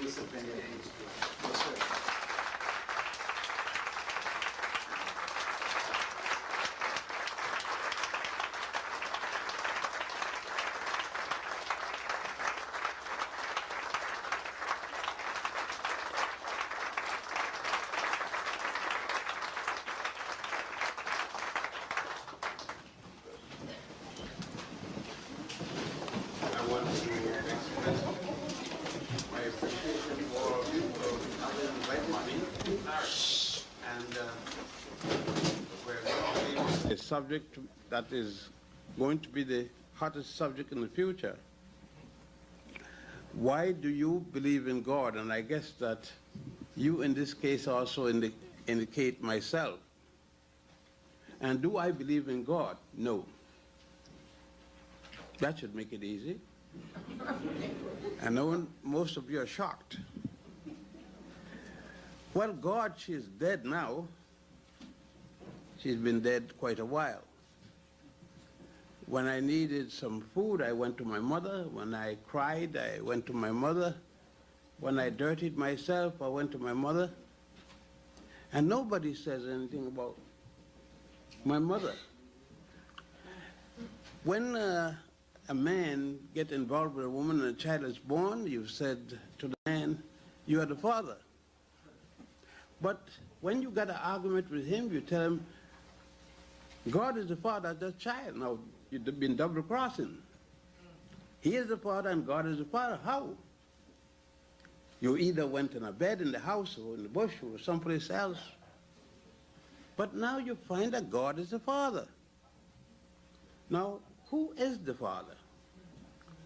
Yes, sir. I want to express my appreciation for all of you for having invited me. And we're going to leave a subject that is going to be the hottest subject in the future. Why do you believe in God? And I guess that you in this case also indicate myself. And do I believe in God? No. That should make it easy. I know most of you are shocked. Well, God, she is dead now. She's been dead quite a while. When I needed some food, I went to my mother. When I cried, I went to my mother. When I dirtied myself, I went to my mother. And nobody says anything about my mother. When a man gets involved with a woman and a child is born, you've said to the man, you are the father. But when you got an argument with him, you tell him, God is the father of that child. Now, you've been double-crossing. He is the father and God is the father. How? You either went in a bed in the house or in the bush or someplace else. But now you find that God is the father. Now, who is the father?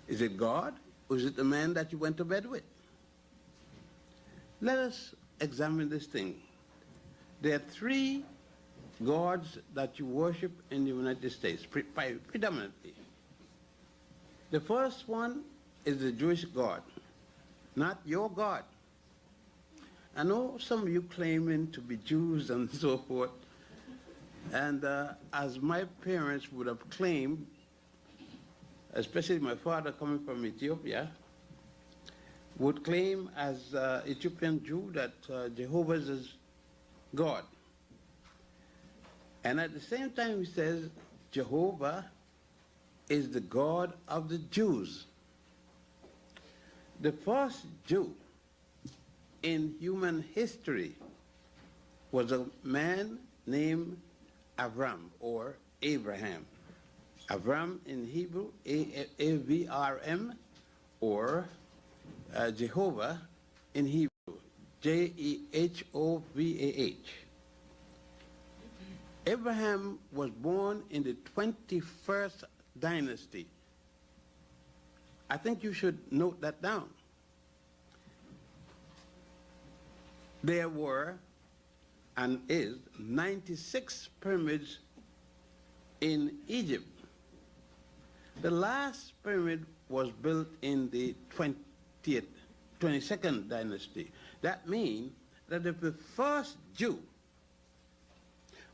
Is it God or is it the man that you went to bed with? Let us examine this thing. There are three gods that you worship in the United States, predominantly. The first one is the Jewish God, not your God. I know some of you claiming to be Jews and so forth, and as my parents would have claimed, especially my father coming from Ethiopia, would claim as Ethiopian Jew that Jehovah is God. And at the same time he says Jehovah is the God of the Jews. The first Jew in human history was a man named Avram or Abraham. Avram in Hebrew, A-V-R-M, or Jehovah in Hebrew, J-E-H-O-V-A-H. Abraham was born in the 21st dynasty. I think you should note that down. There were and is 96 pyramids in Egypt. The last pyramid was built in the 22nd dynasty. That means that if the first Jew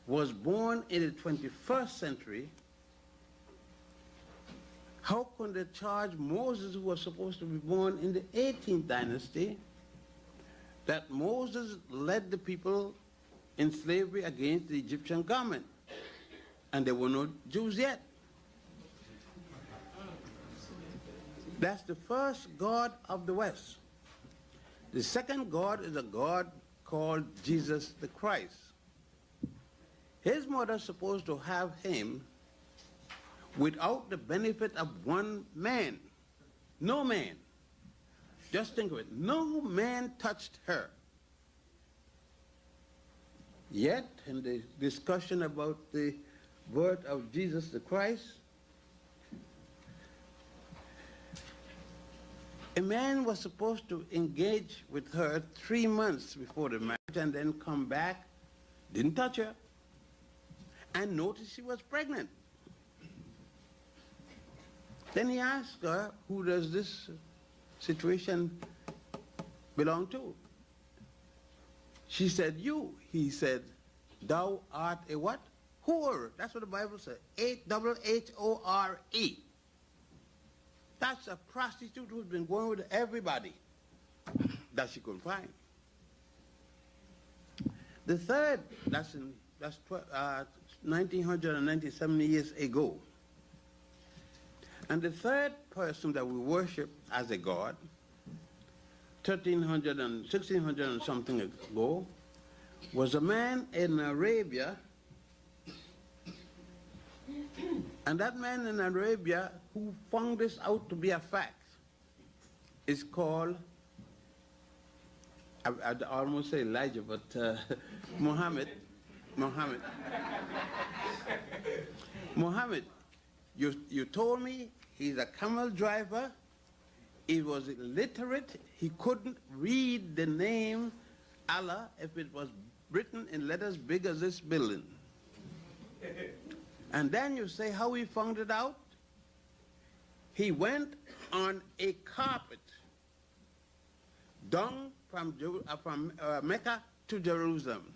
was born in the 21st century, how could they charge Moses, who was supposed to be born in the 18th dynasty, that Moses led the people in slavery against the Egyptian government, and there were no Jews yet? That's the first God of the West. The second God is a God called Jesus the Christ. His mother's supposed to have him without the benefit of one man. No man. Just think of it. No man touched her. Yet, in the discussion about the birth of Jesus the Christ, a man was supposed to engage with her 3 months before the marriage and then come back, didn't touch her, and noticed she was pregnant. Then he asked her, who does this situation belong to? She said, you. He said, thou art a what? Whore. That's what the Bible says. H-O-R-E. That's a prostitute who's been going with everybody. that she couldn't find. The third, that's 1997 years ago. And the third person that we worship as a god, 1300 and 1600 and something ago, was a man in Arabia. And that man in Arabia who found this out to be a fact is called, I'd almost say Elijah, but Muhammad, you told me he's a camel driver. He was illiterate. He couldn't read the name Allah if it was written in letters big as this building. And then you say how he found it out? He went on a carpet down from Mecca to Jerusalem.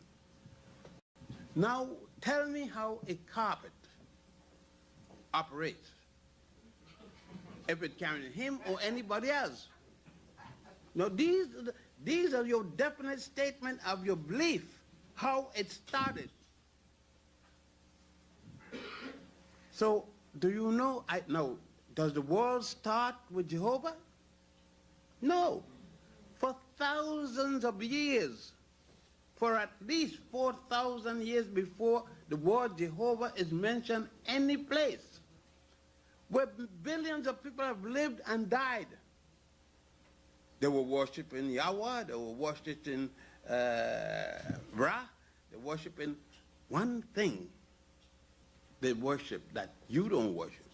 Now tell me how a carpet operates, if it carries him or anybody else. Now these are your definite statement of your belief, how it started. So do you know, does the world start with Jehovah? No. For thousands of years, for at least 4,000 years before the word Jehovah is mentioned any place, where billions of people have lived and died. They were worshiping Yahweh, they were worshiping Ra, they were worshiping one thing. They worship that you don't worship.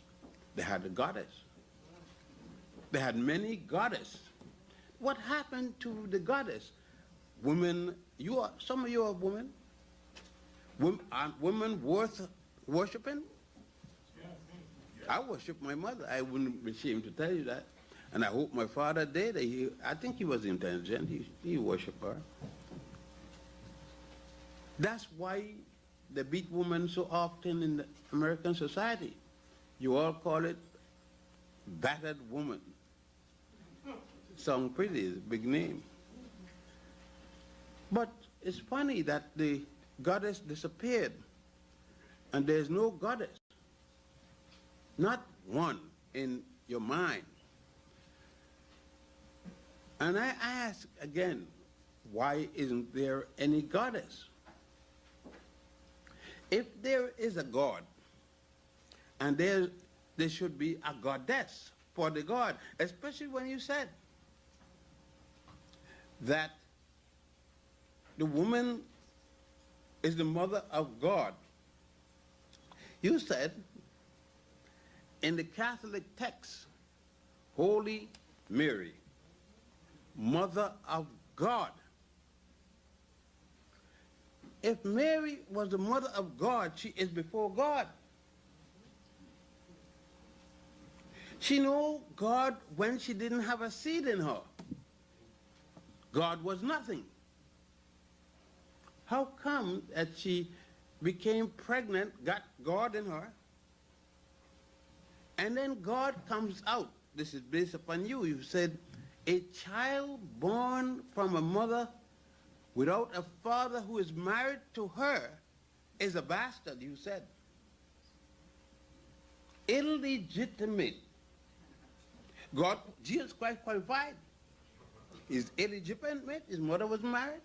They had a goddess. They had many goddesses. What happened to the goddess? Women, some of you are women. Aren't women worth worshiping? I worship my mother. I wouldn't be ashamed to tell you that. And I hope my father did. I think he was intelligent. He worshiped her. That's why they beat women so often in the American society. You all call it battered woman. Sound pretty, it's a big name. But it's funny that the goddess disappeared, and there's no goddess. Not one in your mind. And I ask again, why isn't there any goddess? If there is a God, and there should be a goddess for the God, especially when you said that the woman is the mother of God. You said in the Catholic text, Holy Mary, Mother of God. If Mary was the mother of God, she is before God. She knew God when she didn't have a seed in her. God was nothing. How come that she became pregnant, got God in her, and then God comes out? This is based upon you. You said, a child born from a mother without a father who is married to her is a bastard, you said. Illegitimate. God, Jesus Christ qualified. He's illegitimate, his mother was married.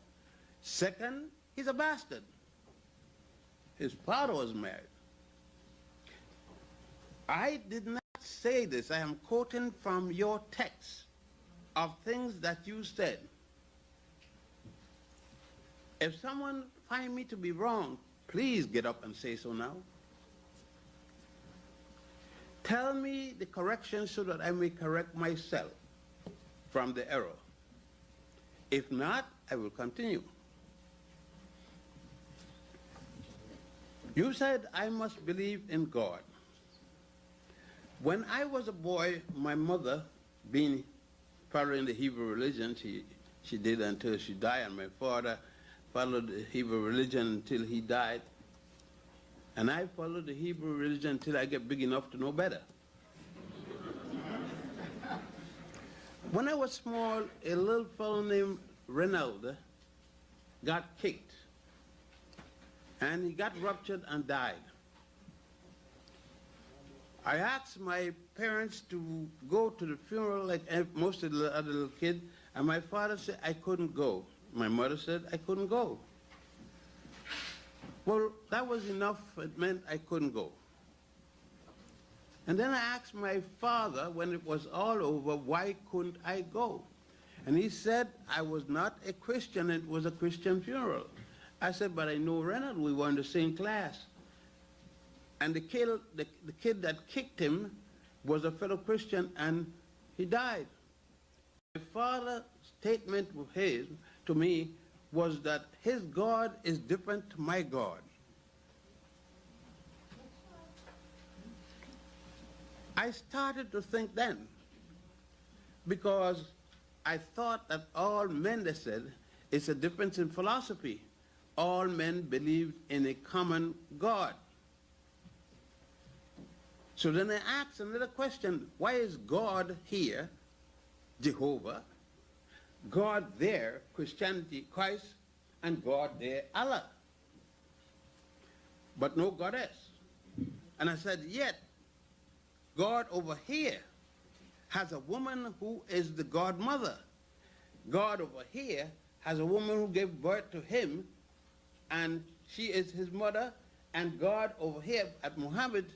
Second, he's a bastard. His father was married. I did not say this. I am quoting from your text of things that you said. If someone find me to be wrong, please get up and say so now. Tell me the correction so that I may correct myself from the error. If not, I will continue. You said I must believe in God. When I was a boy, my mother, being following the Hebrew religion, she did until she died, and my father followed the Hebrew religion until he died. And I followed the Hebrew religion until I get big enough to know better. When I was small, a little fellow named Reynald got kicked, and he got ruptured and died. I asked my parents to go to the funeral like most of the other little kids, and my father said I couldn't go. My mother said I couldn't go. Well, that was enough. It meant I couldn't go. And then I asked my father, when it was all over, why couldn't I go? And he said I was not a Christian, it was a Christian funeral. I said, but I know Reynald, we were in the same class. And the kid that kicked him was a fellow Christian, and he died. My father's statement to me was that his God is different to my God. I started to think then, because I thought that all men, they said, it's a difference in philosophy. All men believed in a common God. So then I asked another question, why is God here, Jehovah, God there, Christianity, Christ, and God there, Allah, but no goddess? And I said, yet, God over here has a woman who is the godmother. God over here has a woman who gave birth to him, and she is his mother, and God over here at Muhammad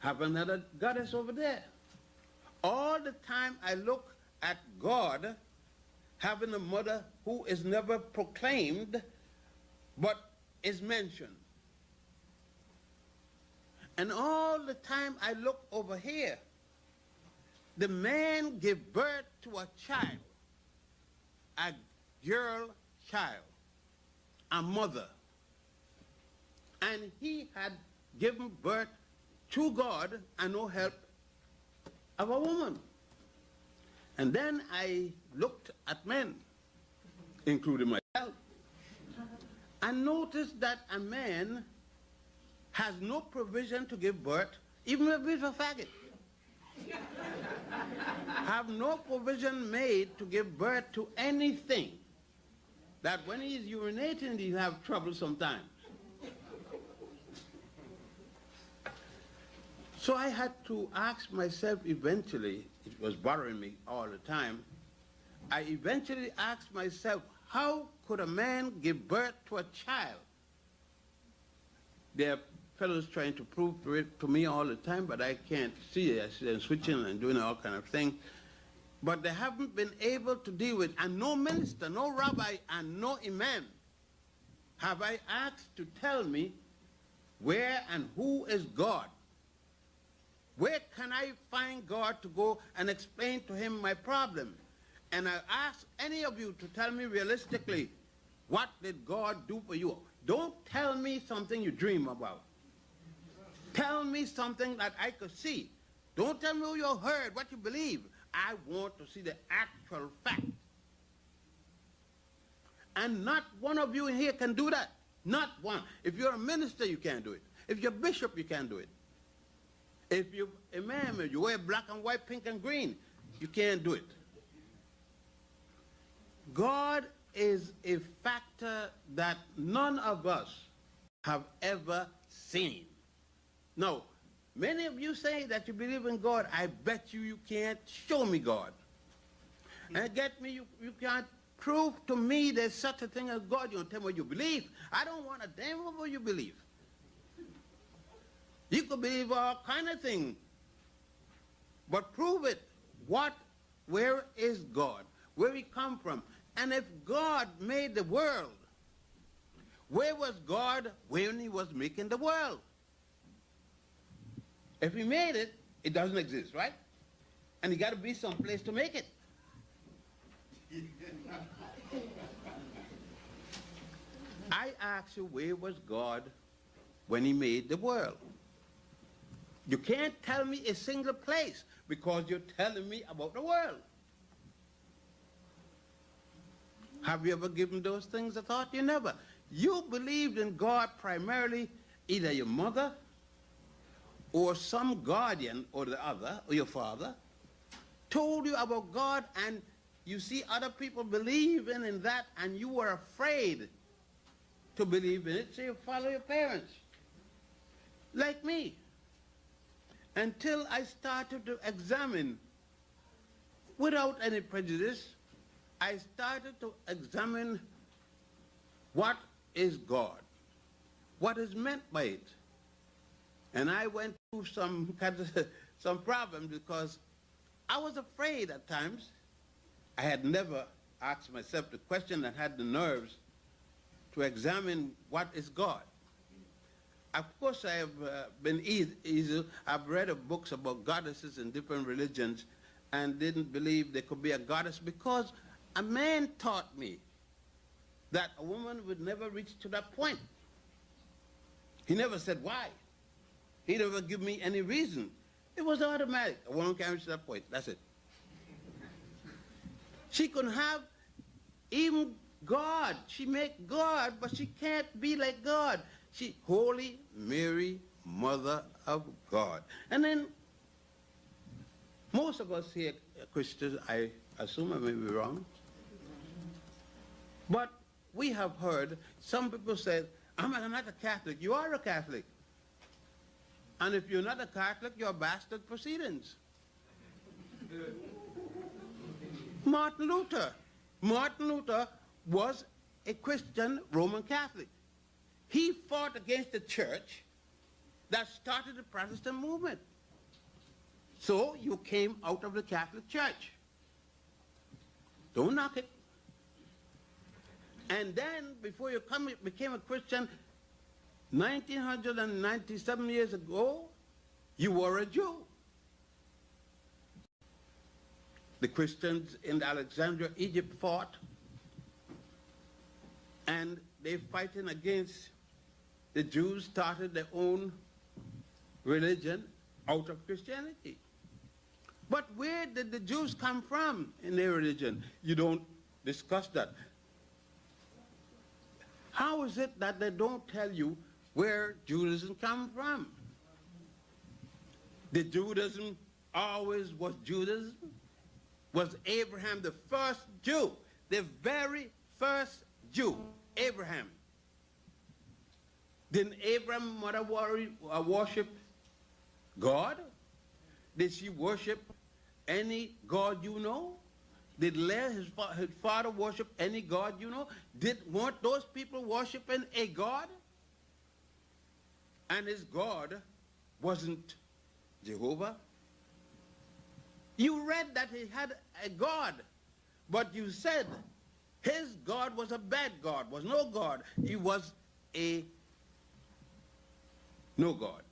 have another goddess over there. All the time I look at God having a mother who is never proclaimed, but is mentioned. And all the time I look over here, the man gave birth to a child, a girl child, a mother. And he had given birth to God and no help of a woman. And then I looked at men, including myself, and noticed that a man has no provision to give birth, even if it's a faggot. Have no provision made to give birth to anything, that when he's urinating, he have trouble sometimes. So I had to ask myself eventually, it was bothering me all the time, I eventually asked myself, how could a man give birth to a child? There are fellows trying to prove it to me all the time, but I can't see it. I see them switching and doing all kind of things. But they haven't been able to deal with, and no minister, no rabbi, and no imam have I asked to tell me where and who is God. Where can I find God to go and explain to him my problem? And I ask any of you to tell me realistically, what did God do for you? Don't tell me something you dream about. Tell me something that I could see. Don't tell me who you heard, what you believe. I want to see the actual fact. And not one of you in here can do that. Not one. If you're a minister, you can't do it. If you're a bishop, you can't do it. If you're a imam, if you wear black and white, pink and green, you can't do it. God is a factor that none of us have ever seen. Now, many of you say that you believe in God. I bet you can't show me God. And get me, you can't prove to me there's such a thing as God. You don't tell me what you believe. I don't want a damn what you believe. You could believe all kind of things, but prove it. Where is God? Where he come from? And if God made the world, where was God when he was making the world? If he made it, it doesn't exist, right? And he got to be someplace to make it. I ask you, where was God when he made the world? You can't tell me a single place because you're telling me about the world. Have you ever given those things a thought? You never. You believed in God primarily, either your mother or some guardian or the other, or your father, told you about God, and you see other people believing in that, and you were afraid to believe in it, so you follow your parents. Like me. Until I started to examine, without any prejudice, I started to examine what is God, what is meant by it. And I went through some problems because I was afraid at times. I had never asked myself the question and had the nerves to examine what is God. Of course, I have been easy. I've read books about goddesses in different religions and didn't believe there could be a goddess because a man taught me that a woman would never reach to that point. He never said why. He never give me any reason. It was automatic. A woman can't reach to that point. That's it. She can have even God. She make God, but she can't be like God. She, Holy Mary, Mother of God. And then most of us here Christians, I assume I may be wrong, but we have heard some people say, I'm not a Catholic. You are a Catholic. And if you're not a Catholic, you're bastard proceedings. Martin Luther was a Christian Roman Catholic. He fought against the church that started the Protestant movement. So you came out of the Catholic Church. Don't knock it. And then, before you became a Christian, 1997 years ago, you were a Jew. The Christians in Alexandria, Egypt fought, and they fighting against the Jews, started their own religion out of Christianity. But where did the Jews come from in their religion? You don't discuss that. How is it that they don't tell you where Judaism come from? The Judaism always was Judaism? Was Abraham the first Jew? The very first Jew, Abraham. Didn't Abraham's mother worship God? Did she worship any God you know? Did Leah, his father, worship any God you know? Weren't those people worshiping a God? And his God wasn't Jehovah? You read that he had a God, but you said his God was a bad God, was no God. He was a no God.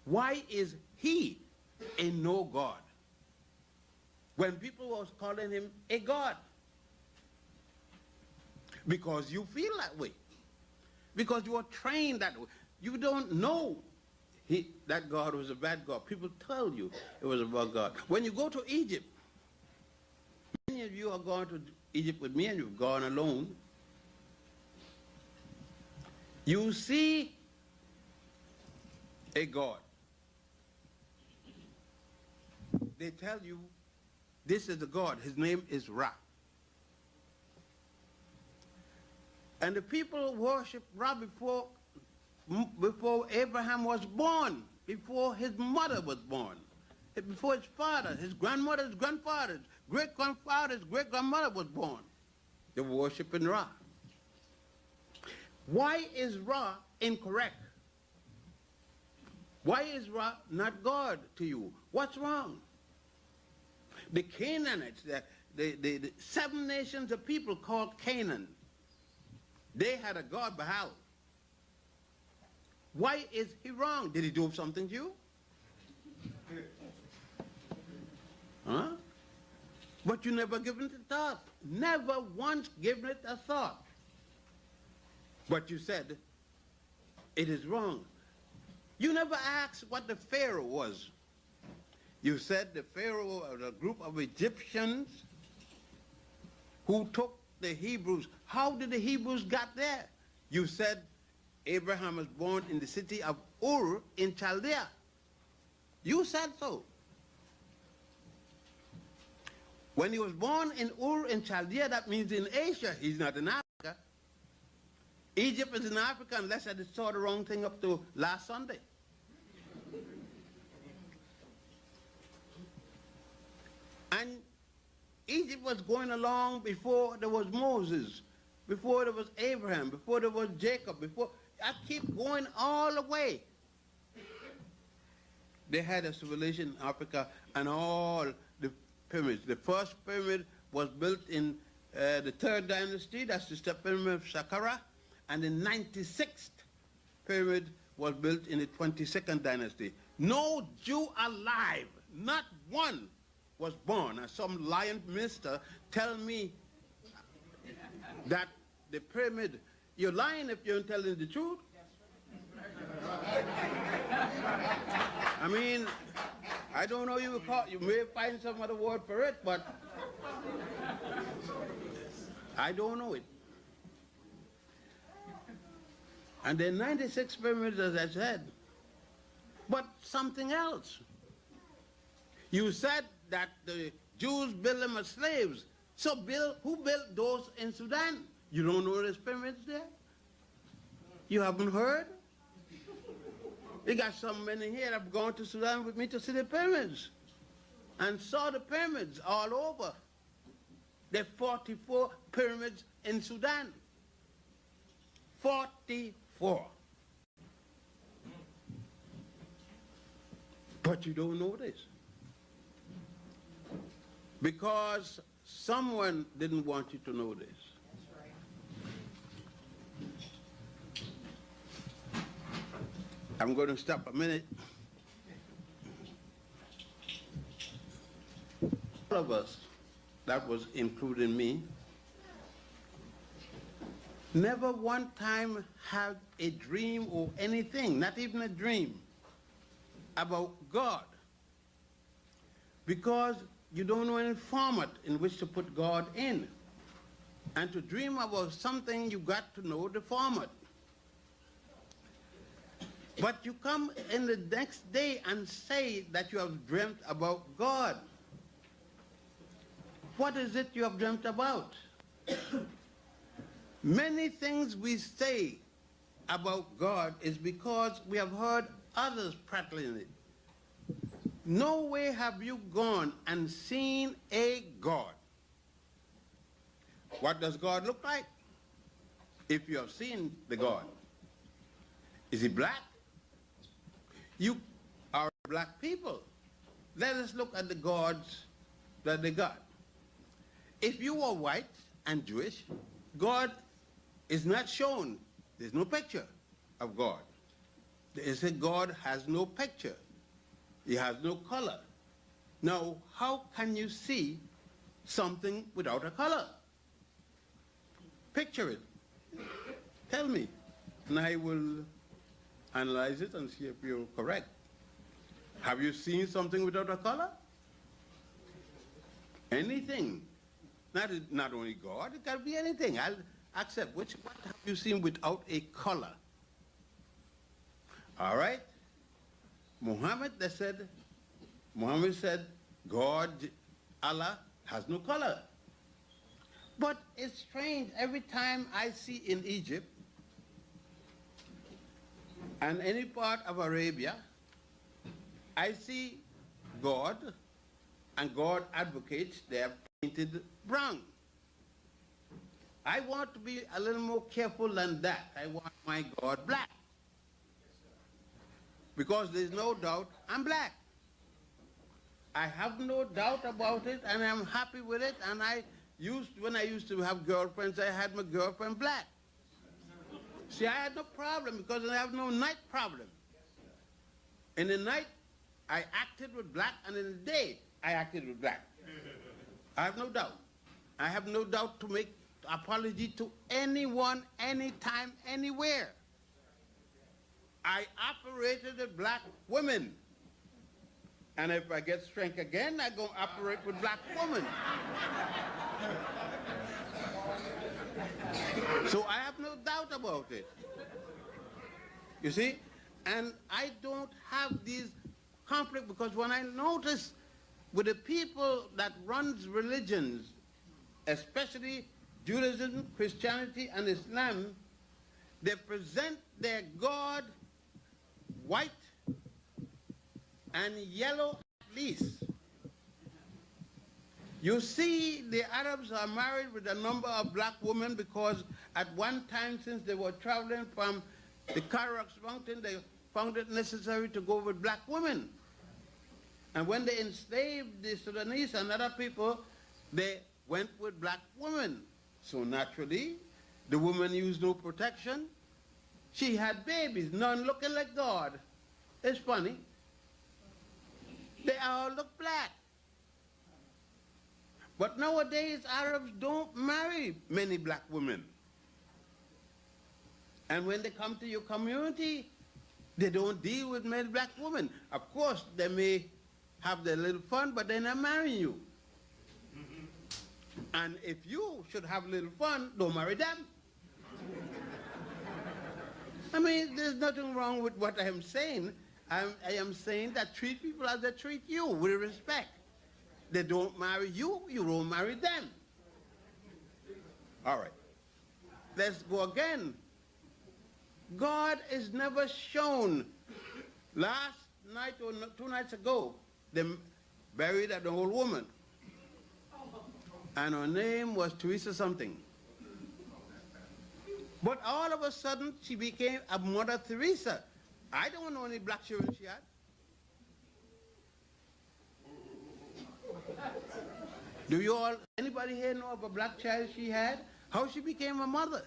Why is he a no God when people was calling him a God? Because you feel that way. Because you are trained that way. You don't know that God was a bad God. People tell you it was a bad God. When you go to Egypt, many of you are going to Egypt with me and you've gone alone. You see a God. They tell you this is a God. His name is Ra. And the people worship Ra before Abraham was born, before his mother was born, before his father, his grandmother, his grandfather, great-grandfather's great-grandmother was born. They were worshiping Ra. Why is Ra incorrect? Why is Ra not God to you? What's wrong? The Canaanites, the 7 nations of people called Canaan, they had a god Baal. Why is he wrong? Did he do something to you? Huh? But you never given it a thought. Never once given it a thought. But you said, it is wrong. You never asked what the Pharaoh was. You said the Pharaoh was a group of Egyptians who took the Hebrews. How did the Hebrews got there? You said Abraham was born in the city of Ur in Chaldea. You said so. When he was born in Ur in Chaldea, that means in Asia. He's not in Africa. Egypt is in Africa unless I saw the wrong thing up to last Sunday. And Egypt was going along before there was Moses, before there was Abraham, before there was Jacob, before I keep going all the way. They had a civilization in Africa and all the pyramids. The first pyramid was built in the 3rd dynasty, that's the step pyramid of Saqqara, and the 96th pyramid was built in the 22nd dynasty. No Jew alive, not one, was born. And some lion minister tell me that the pyramid, you're lying if you're telling the truth. I mean, I don't know you may find some other word for it, but I don't know it. And there are 96 pyramids, as I said. But something else. You said that the Jews built them as slaves. So who built those in Sudan? You don't know there's pyramids there? You haven't heard? We got some men in here that have gone to Sudan with me to see the pyramids and saw the pyramids all over. There are 44 pyramids in Sudan. 44. But you don't know this. Because someone didn't want you to know this. I'm going to stop a minute. All of us, that was including me, never one time had a dream or anything, not even a dream, about God. Because you don't know any format in which to put God in. And to dream about something, you got to know the format. But you come in the next day and say that you have dreamt about God. What is it you have dreamt about? Many things we say about God is because we have heard others prattling it. No way have you gone and seen a God. What does God look like? If you have seen the God. Is he black? You are black people. Let us look at the gods that they got. If you are white and Jewish, God is not shown. There's no picture of God. They say God has no picture. He has no color. Now, how can you see something without a color? Picture it. Tell me, and I will analyze it and see if you're correct. Have you seen something without a color? Anything. Not only God, it can be anything. I'll accept. What have you seen without a color? All right. Muhammad said, God, Allah, has no color. But it's strange, every time I see in Egypt and any part of Arabia, I see God, and God advocates they are painted brown. I want to be a little more careful than that. I want my God black. Because there's no doubt I'm black. I have no doubt about it, and I'm happy with it. And when I used to have girlfriends, I had my girlfriend black. See, I had no problem because I have no night problem. In the night, I acted with black, and in the day, I acted with black. I have no doubt. I have no doubt to make apology to anyone, anytime, anywhere. I operated with black women. And if I get strength again, I'm going to operate with black women. So I have no doubt about it. You see? And I don't have these conflicts because when I notice with the people that runs religions, especially Judaism, Christianity, and Islam, they present their God white and yellow at least. You see, the Arabs are married with a number of black women because at one time, since they were traveling from the Karax mountain, they found it necessary to go with black women. And when they enslaved the Sudanese and other people, they went with black women. So naturally, the woman used no protection. She had babies, none looking like God. It's funny. They all look black. But nowadays, Arabs don't marry many black women. And when they come to your community, they don't deal with many black women. Of course, they may have their little fun, but they're not marrying you. And if you should have a little fun, don't marry them. I mean, there's nothing wrong with what I am saying. I am saying that treat people as they treat you, with respect. They don't marry you, you don't marry them. All right. Let's go again. God is never shown. Last night or 2 nights ago, they buried an old woman. And her name was Teresa something. But all of a sudden, she became a Mother Teresa. I don't know any black children she had. Do you all, anybody here know of a black child she had? How she became a mother?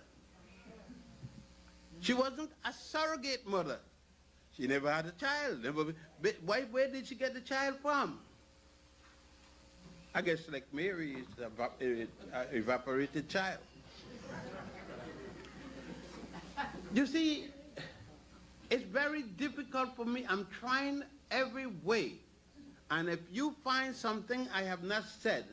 She wasn't a surrogate mother. She never had a child. Where did she get the child from? I guess like Mary is an evaporated child. You see, it's very difficult for me. I'm trying every way. And if you find something I have not said,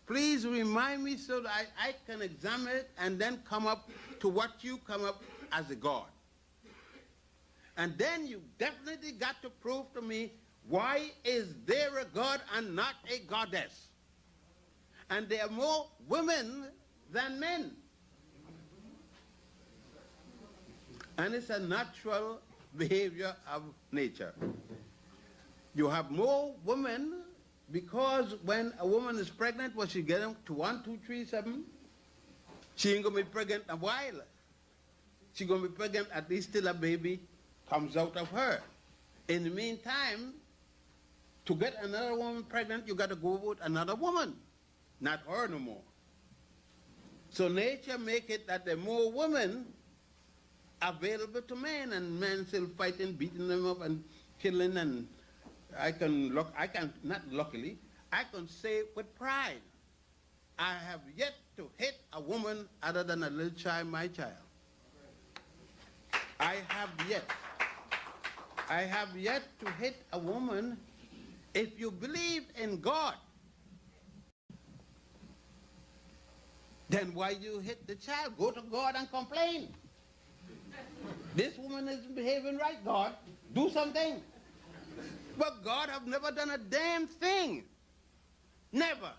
please remind me so that I can examine it and then come up to what you come up as a God. And then you definitely got to prove to me, why is there a God and not a goddess? And there are more women than men. And it's a natural behavior of nature. You have more women because when a woman is pregnant, what she getting to 1, 2, 3, 7, she ain't gonna be pregnant a while. She's gonna be pregnant at least till a baby comes out of her. In the meantime, to get another woman pregnant, you gotta go with another woman, not her no more. So nature make it that there are more women available to men, and men still fighting, beating them up and killing. And I can say with pride, I have yet to hit a woman other than a little child, my child. I have yet to hit a woman. If you believed in God, then why you hit the child? Go to God and complain. This woman isn't behaving right, God. Do something. But God have never done a damn thing. Never.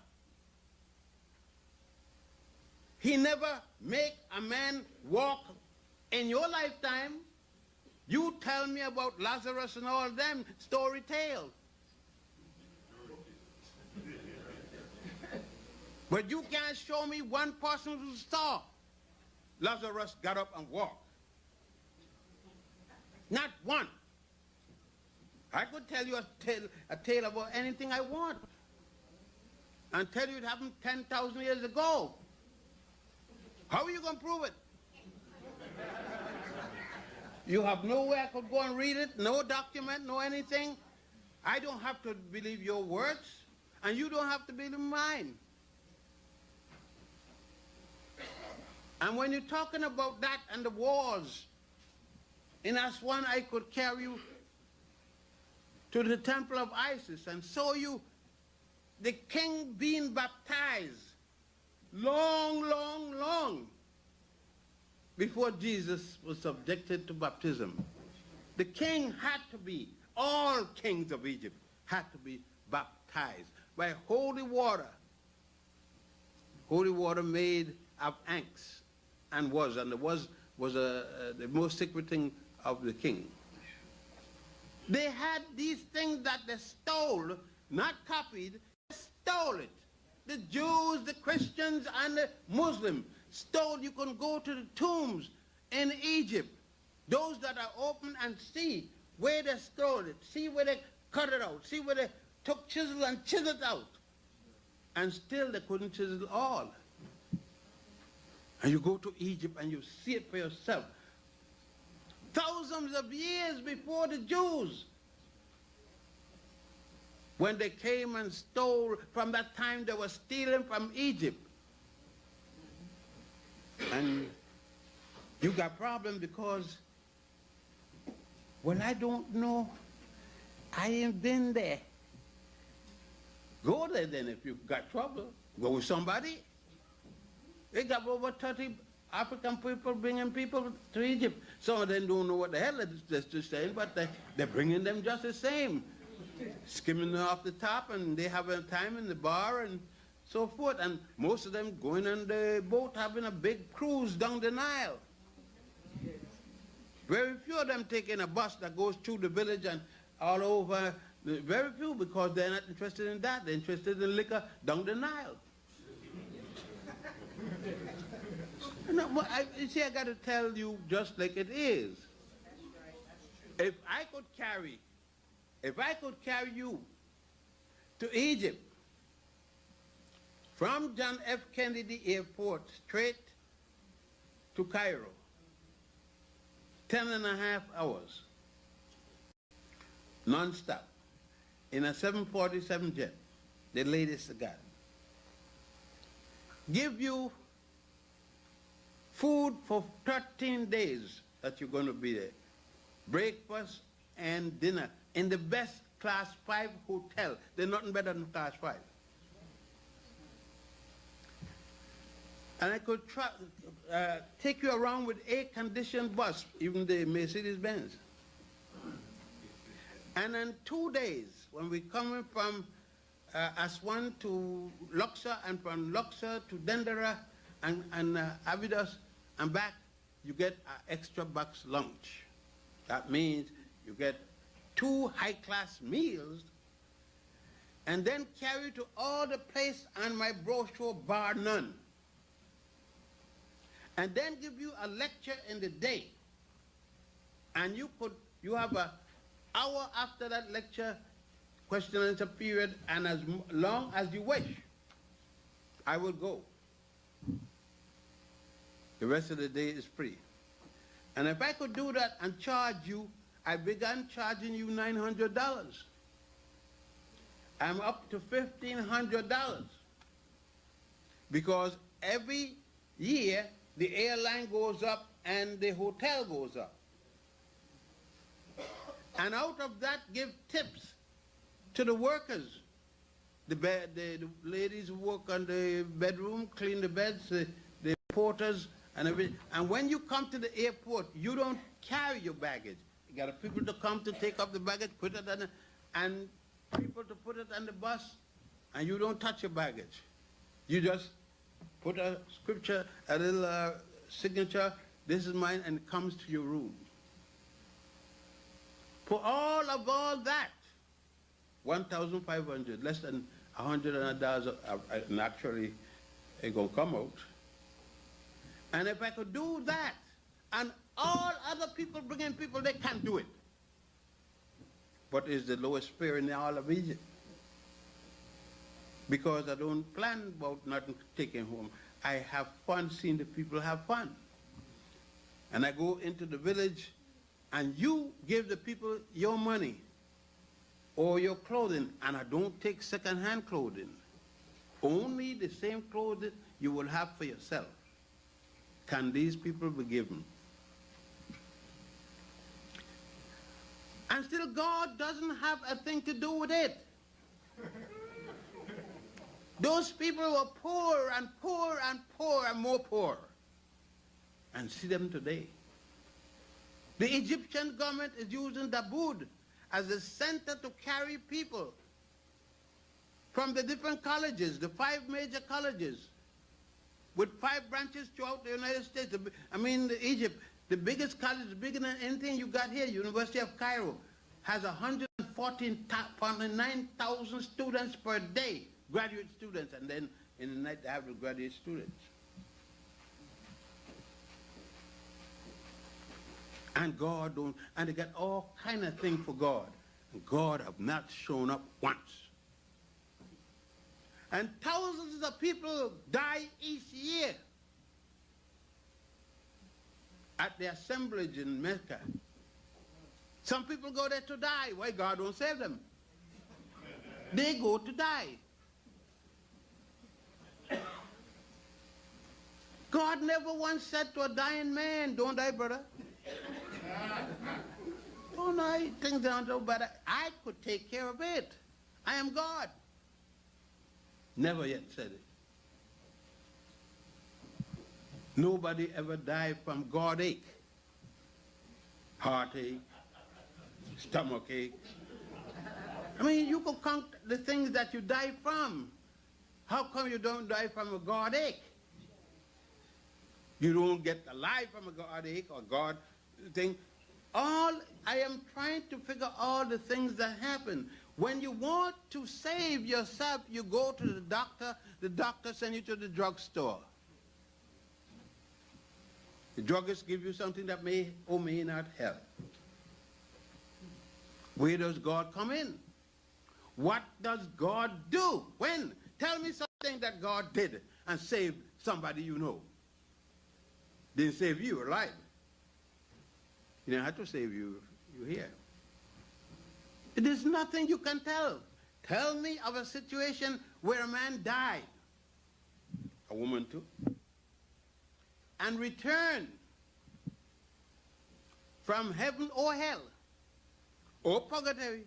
He never make a man walk in your lifetime. You tell me about Lazarus and all them story tales. But you can't show me one person who saw Lazarus got up and walked. Not one. I could tell you a tale about anything I want and tell you it happened 10,000 years ago. How are you going to prove it? You have no way I could go and read it, no document, no anything. I don't have to believe your words, and you don't have to believe mine. And when you're talking about that and the wars, in Aswan I could carry you to the temple of Isis and show you the king being baptized long before Jesus was subjected to baptism. The king had to be, all kings of Egypt had to be baptized. by holy water made of ants, and the was the most sacred thing of the king. They had these things that they stole, not copied, they stole it. The Jews, the Christians, and the Muslims stole. You can go to the tombs in Egypt, those that are open, and see where they stole it, see where they cut it out, see where they took chisel and chiseled it out. And still they couldn't chisel it all. And you go to Egypt and you see it for yourself. Thousands of years before the Jews, when they came and stole, from that time they were stealing from Egypt. And you got problem because, well, I don't know. I ain't been there. Go there then if you've got trouble. Go with somebody. They got over 30 African people bringing people to Egypt. Some of them don't know what the hell they're saying, but they're bringing them just the same. Skimming off the top, and they have a time in the bar and so forth. And most of them going on the boat having a big cruise down the Nile. Very few of them taking a bus that goes through the village and all over. Very few, because they're not interested in that. They're interested in liquor down the Nile. No, you see, I got to tell you just like it is. If I could carry you to Egypt from John F. Kennedy Airport straight to Cairo, 10.5 hours, non-stop, in a 747 jet, the latest I got, give you food for 13 days that you're going to be there, breakfast and dinner in the best class 5 hotel. There's nothing better than class 5. And I could take you around with air-conditioned bus, even the Mercedes-Benz. And in 2 days, when we're coming from Aswan to Luxor, and from Luxor to Dendera and Abydos and back, you get an extra box lunch. That means you get 2 high-class meals, and then carry to all the place on my brochure, bar none. And then give you a lecture in the day. And you have an hour after that lecture, question and answer period, and as long as you wish, I will go. The rest of the day is free. And if I could do that and charge you, I began charging you $900. I'm up to $1,500. Because every year, the airline goes up and the hotel goes up. And out of that, give tips to the workers. The ladies who work on the bedroom, clean the beds, the porters, and everything. And when you come to the airport, you don't carry your baggage. You got people to come to take up the baggage, put it on, and people to put it on the bus, and you don't touch your baggage. You just put a scripture, a little signature, this is mine, and it comes to your room. For all that, $1,500, less than $100 naturally ain't gonna come out. And if I could do that, and all other people bringing people, they can't do it. But it's the lowest fare in all of Egypt. Because I don't plan about nothing taking home. I have fun seeing the people have fun. And I go into the village, and you give the people your money or your clothing, and I don't take second-hand clothing. Only the same clothing you will have for yourself can these people be given. And still God doesn't have a thing to do with it. Those people were poor and poor and poor and more poor. And see them today. The Egyptian government is using Daboud as a center to carry people from the different colleges, the 5 major colleges, with 5 branches throughout the United States. I mean, Egypt, the biggest college, bigger than anything you got here, University of Cairo, has 149,000 students per day, graduate students, and then in the night they have the graduate students. And God don't, and they got all kind of things for God. And God have not shown up once. And thousands of people die each year at the assemblage in Mecca. Some people go there to die. Why God don't save them? They go to die. God never once said to a dying man, don't die, brother. Don't die, things aren't so bad. I could take care of it. I am God. Never yet said it. Nobody ever died from God ache, heartache, stomach ache. I mean, you could count the things that you die from. How come you don't die from a God ache? You don't get alive from a God ache or God thing. I am trying to figure all the things that happen. When you want to save yourself, you go to the doctor sends you to the drugstore. The druggist gives you something that may or may not help. Where does God come in? What does God do? When? Tell me something that God did and saved somebody you know. Didn't save you alive. He didn't have to save you. You're here. It is nothing you can tell. Tell me of a situation where a man died, a woman too, and returned from heaven or hell or purgatory,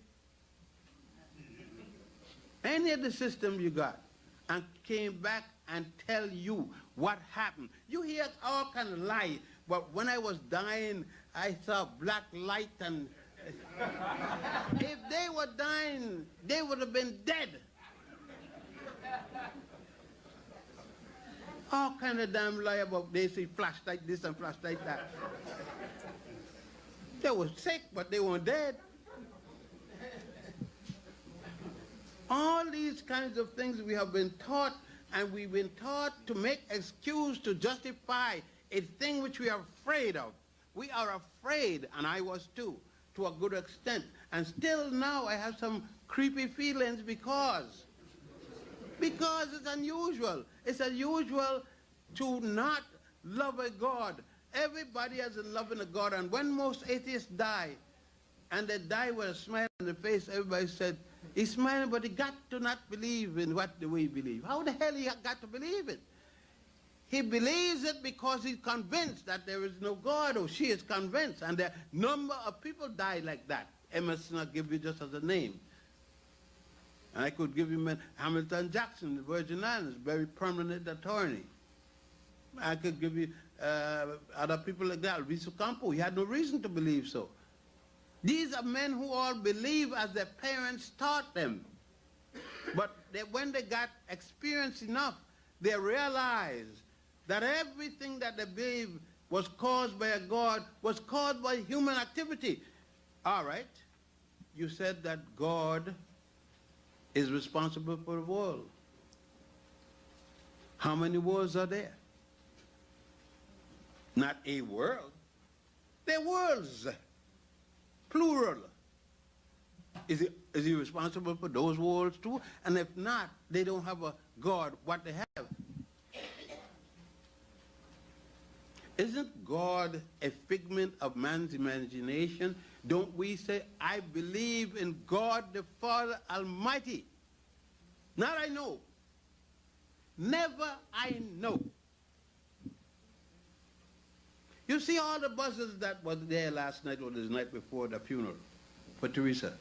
any of the system you got, and came back and tell you what happened. You hear all kind of lie, but when I was dying, I saw black light, and if they were dying, they would have been dead. All kind of damn lie about they see flashlight this and flashlight that. They were sick, but they weren't dead. All these kinds of things we have been taught, and we've been taught to make excuse to justify a thing which we are afraid of. We are afraid, and I was too, to a good extent. And still now I have some creepy feelings because it's unusual. It's unusual to not love a God. Everybody has a love in a God, and when most atheists die, and they die with a smile on their face, everybody said, he's smiling, but he got to not believe in what the way he believes. How the hell he got to believe it? He believes it because he's convinced that there is no God, or she is convinced. And a number of people die like that. Emerson, I'll give you just as a name. And I could give you Hamilton Jackson, the Virgin Islands, very prominent attorney. I could give you other people like that. Riso Campo, he had no reason to believe so. These are men who all believe as their parents taught them. But when they got experience enough, they realized that everything that they believed was caused by a God, was caused by human activity. All right, you said that God is responsible for the world. How many worlds are there? Not a world. They're worlds. Plural. Is he responsible for those worlds too? And if not, they don't have a God. What they have? Isn't God a figment of man's imagination? Don't we say, I believe in God the Father Almighty? Not I know. Never I know. You see all the buses that was there last night or the night before the funeral for Teresa?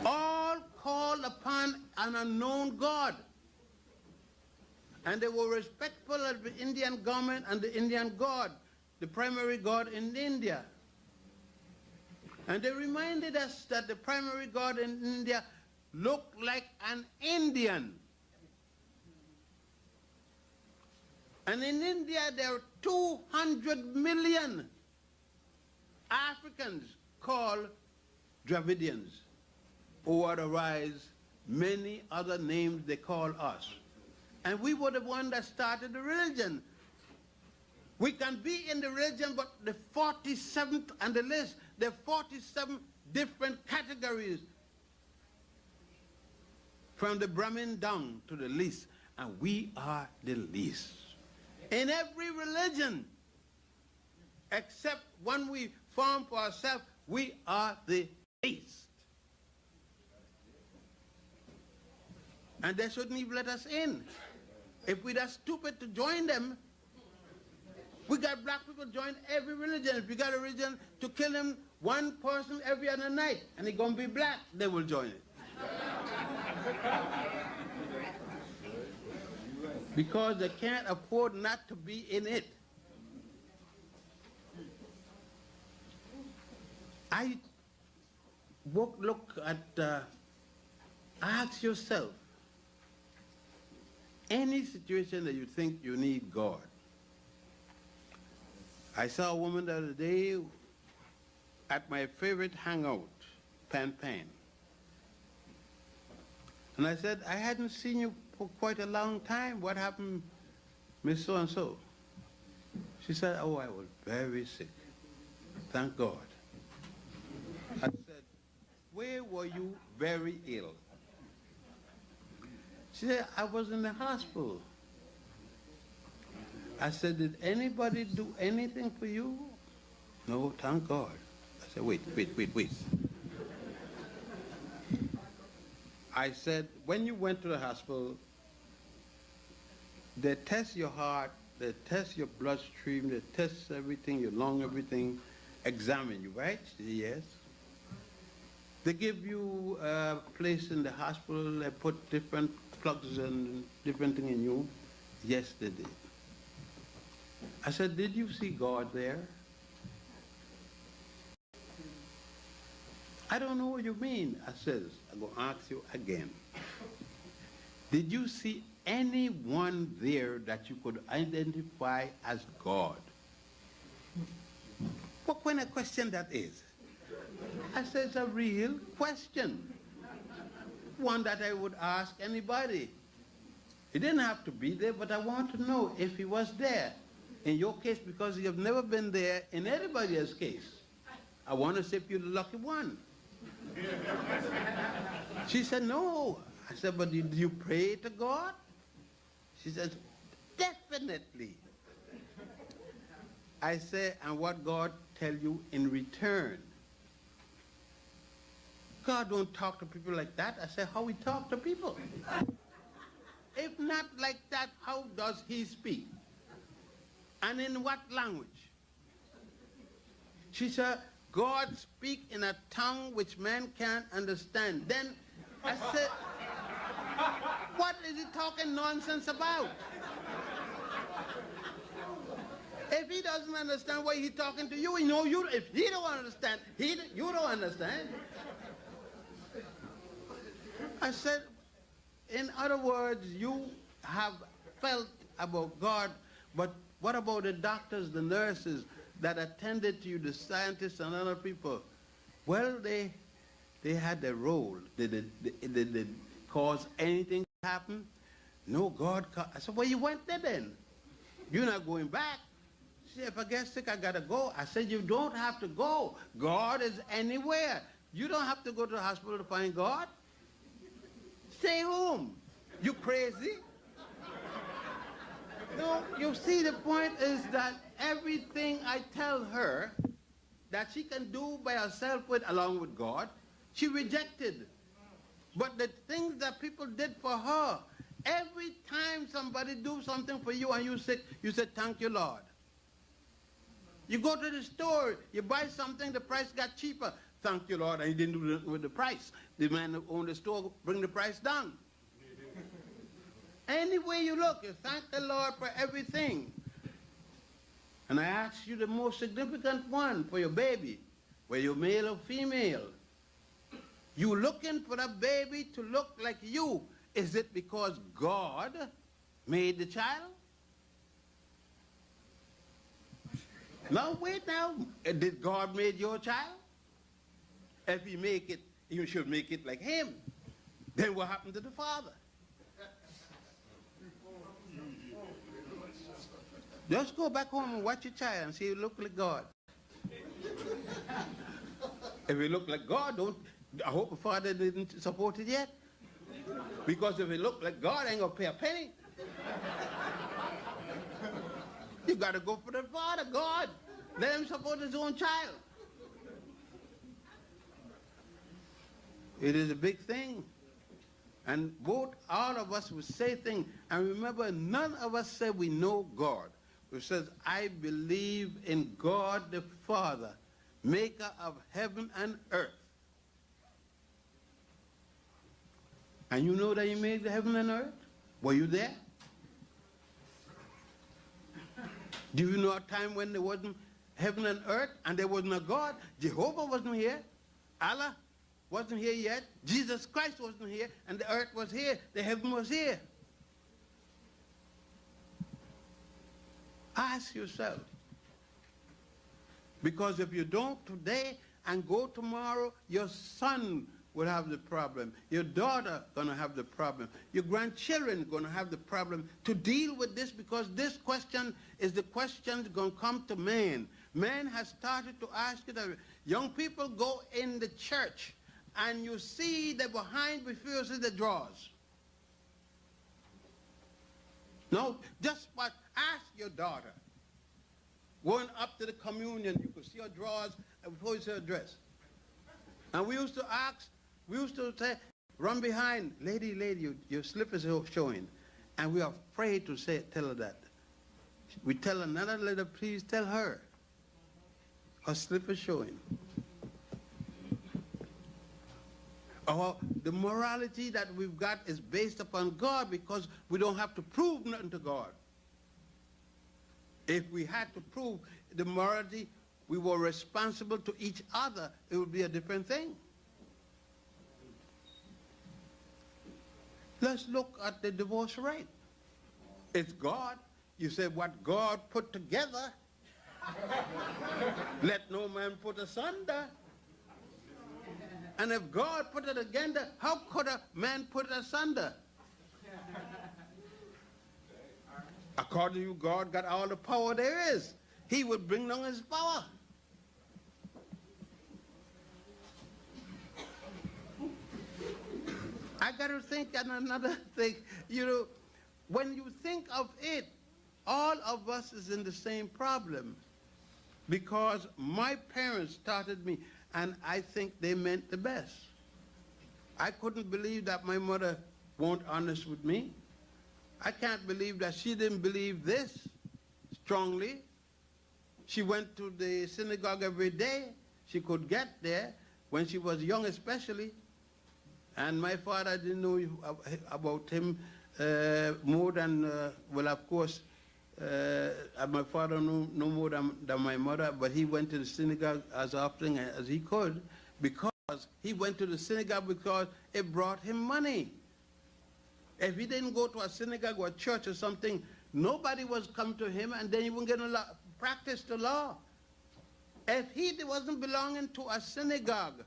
All called upon an unknown God. And they were respectful of the Indian government and the Indian God, the primary God in India. And they reminded us that the primary god in India looked like an Indian. And in India, there are 200 million Africans called Dravidians, or otherwise many other names they call us. And we were the one that started the religion. We can be in the religion, but the 47th on the list, there are 47 different categories from the Brahmin down to the least, and we are the least. In every religion, except one we form for ourselves, we are the least. And they shouldn't even let us in. If we're that stupid to join them, we got black people join every religion. If you got a religion to kill him, one person every other night, and he's going to be black, they will join it. Because they can't afford not to be in it. I look at, ask yourself, any situation that you think you need God. I saw a woman the other day at my favorite hangout, Pan. And I said, I hadn't seen you for quite a long time. What happened, Miss So-and-so? She said, oh, I was very sick. Thank God. I said, where were you very ill? She said, I was in the hospital. I said, did anybody do anything for you? No, thank God. I said, wait. I said, when you went to the hospital, they test your heart, they test your bloodstream, they test everything, your lung, everything, examine you, right? She said, yes. They give you a place in the hospital, they put different plugs and different things in you. Yes, they did. I said, did you see God there? I don't know what you mean. I says, I'm going to ask you again. Did you see anyone there that you could identify as God? What kind of question that is? I said, it's a real question. One that I would ask anybody. He didn't have to be there, but I want to know if he was there. In your case, because you have never been there in anybody else's case. I want to see if you're the lucky one. She said, no. I said, but did you pray to God? She said, definitely. I said, and what God tell you in return? God don't talk to people like that. I said, how he talk to people? If not like that, how does he speak? And in what language? She said, God speak in a tongue which man can't understand. Then I said, what is he talking nonsense about? If he doesn't understand why he's talking to you, if he don't understand, you don't understand. I said, in other words, you have felt about God, but what about the doctors, the nurses that attended to you, the scientists and other people? Well, they had their role. Did they cause anything to happen? No, God. I said, well, you went there then. You're not going back. She said, if I get sick, I got to go. I said, you don't have to go. God is anywhere. You don't have to go to the hospital to find God. Stay home. You crazy? No, you see, the point is that everything I tell her that she can do by herself along with God, she rejected. But the things that people did for her, every time somebody do something for you and you sick, you say, thank you, Lord. You go to the store, you buy something, the price got cheaper. Thank you, Lord, and you didn't do it with the price. The man who owned the store bring the price down. Any way you look, you thank the Lord for everything. And I ask you the most significant one for your baby. whether you're male or female. You looking for a baby to look like you. Is it because God made the child? No, wait now. Did God make your child? If he make it, you should make it like him. Then what happened to the father? Just go back home and watch your child and see if it look like God. If it look like God, I hope the father didn't support it yet. Because if it look like God, I ain't gonna pay a penny. You got to go for the father, God. Let him support his own child. It is a big thing. And all of us will say things. And remember, none of us say we know God. We says, I believe in God the Father, maker of heaven and earth. And you know that he made the heaven and earth? Were you there? Do you know a time when there wasn't heaven and earth and there wasn't a God? Jehovah wasn't here. Allah wasn't here yet. Jesus Christ wasn't here. And the earth was here. The heaven was here. Ask yourself. Because if you don't today and go tomorrow, your son will have the problem. Your daughter going to have the problem. Your grandchildren going to have the problem to deal with this, because this question is the question going to come to man. Man has started to ask it. Young people go in the church and you see that behind refuses the drawers. No, just what, ask your daughter. Going up to the communion, you could see her drawers before you see her dress. And we used to ask, we used to say, run behind, lady, your slippers are showing. And we are afraid to tell her that. We tell another lady, please tell her. Her slippers showing. The morality that we've got is based upon God, because we don't have to prove nothing to God. If we had to prove the morality, we were responsible to each other, it would be a different thing. Let's look at the divorce rate. It's God. You say what God put together, let no man put asunder. And if God put it together, how could a man put it asunder? According to you, God got all the power there is. He would bring down his power. I got to think on another thing. You know, when you think of it, all of us is in the same problem. Because my parents started me, and I think they meant the best. I couldn't believe that my mother weren't honest with me. I can't believe that she didn't believe this strongly. She went to the synagogue every day. She could get there when she was young especially. And my father didn't know about him more than, well, of course, my father knew no more than my mother, but he went to the synagogue as often as he could, because he went to the synagogue because it brought him money. If he didn't go to a synagogue or a church or something, nobody was come to him, and then he wouldn't get to practice the law. If he wasn't belonging to a synagogue,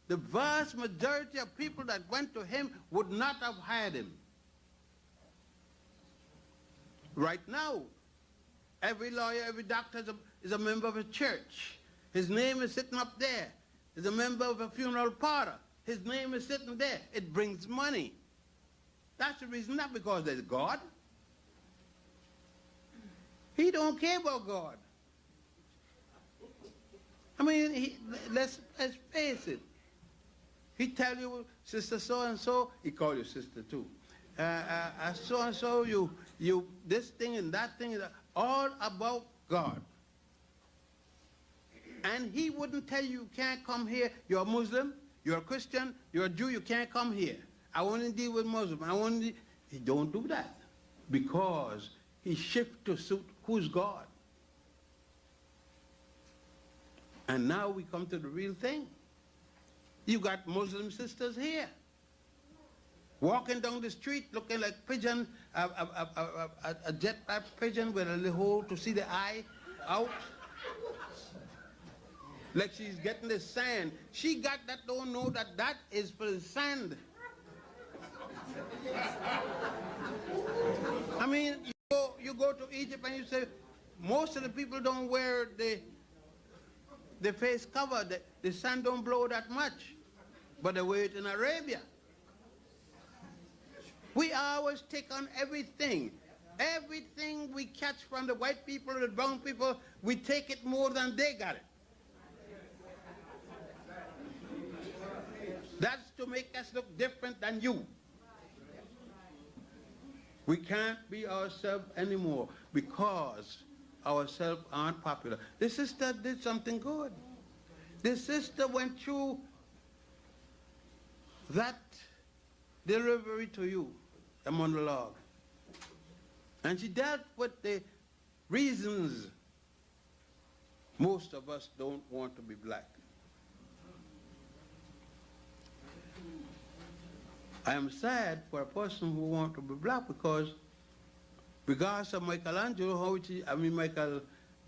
the vast majority of people that went to him would not have hired him. Right now, every lawyer, every doctor is a member of a church. His name is sitting up there. He's a member of a funeral parlor. His name is sitting there. It brings money. That's the reason, not because there's God. He don't care about God. I mean, let's face it. He tell you, sister so-and-so, he call you sister too. So-and-so, you this thing and that thing, all about God. And he wouldn't tell you can't come here. You're a Muslim, you're a Christian, you're a Jew, you can't come here. I want to deal with Muslim. He don't do that, because he shifts to suit who's God. And now we come to the real thing. You got Muslim sisters here, walking down the street looking like pigeon, a jet-type pigeon with a little hole to see the eye out. Like she's getting the sand. She got that, don't know that that is for the sand. I mean, you go to Egypt and you say, most of the people don't wear the face cover. The sun don't blow that much. But they wear it in Arabia. We always take on everything. Everything we catch from the white people or the brown people, we take it more than they got it. That's to make us look different than you. We can't be ourselves anymore because ourselves aren't popular. The sister did something good. The sister went through that delivery to you, a monologue. And she dealt with the reasons most of us don't want to be black. I am sad for a person who wants to be black because regardless of Michael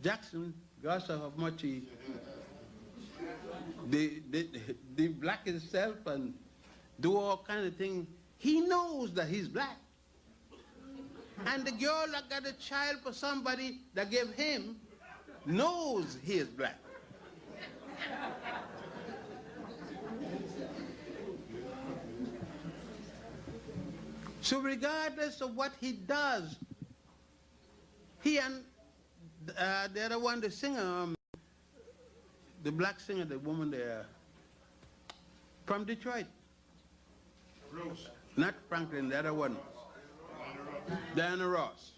Jackson, regardless of how much he the black himself and do all kind of things, he knows that he's black. And the girl that got a child for somebody that gave him knows he is black. So regardless of what he does, he and the other one, the singer, the black singer, the woman there, from Detroit. Rose. Not Franklin, the other one. Diana Ross.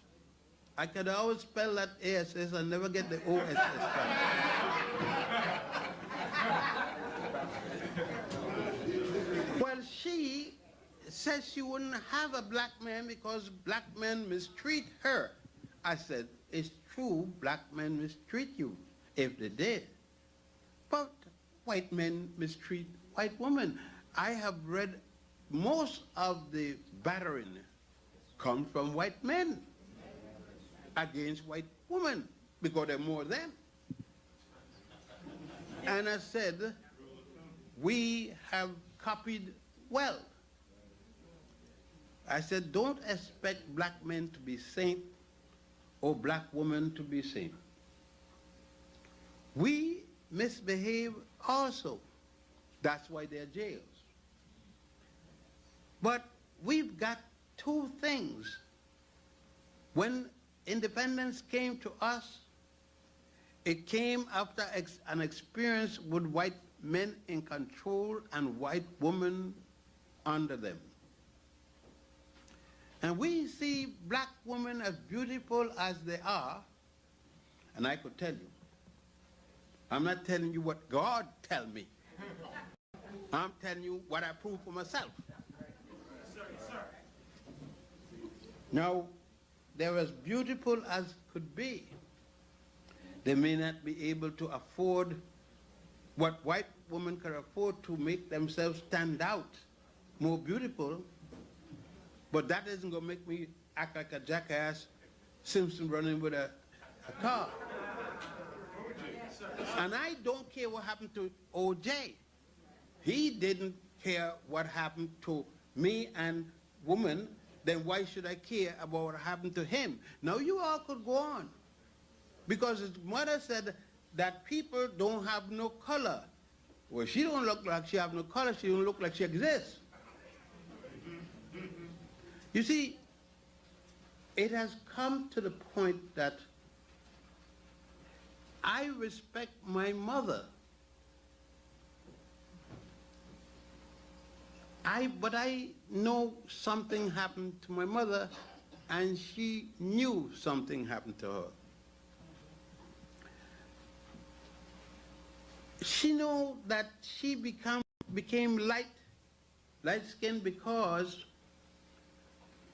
I could always spell that ASS and never get the OSS right. Well, she says she wouldn't have a black man because black men mistreat her. I said, it's true, black men mistreat you, if they did. But white men mistreat white women. I have read most of the battering comes from white men against white women because they're more than. And I said, we have copied well. I said, don't expect black men to be saint or black women to be saint. We misbehave also. That's why they're jails. But we've got two things. When independence came to us, it came after an experience with white men in control and white women under them. And we see black women as beautiful as they are, and I could tell you, I'm not telling you what God tell me. I'm telling you what I prove for myself. Now, they're as beautiful as could be. They may not be able to afford what white women can afford to make themselves stand out more beautiful, but that isn't going to make me act like a jackass Simpson running with a car. And I don't care what happened to O.J. He didn't care what happened to me and woman, then why should I care about what happened to him? Now you all could go on. Because his mother said that people don't have no color. Well, she don't look like she have no color, she don't look like she exists. You see, it has come to the point that I respect my mother. But I know something happened to my mother, and she knew something happened to her. She knew that she became light-skinned because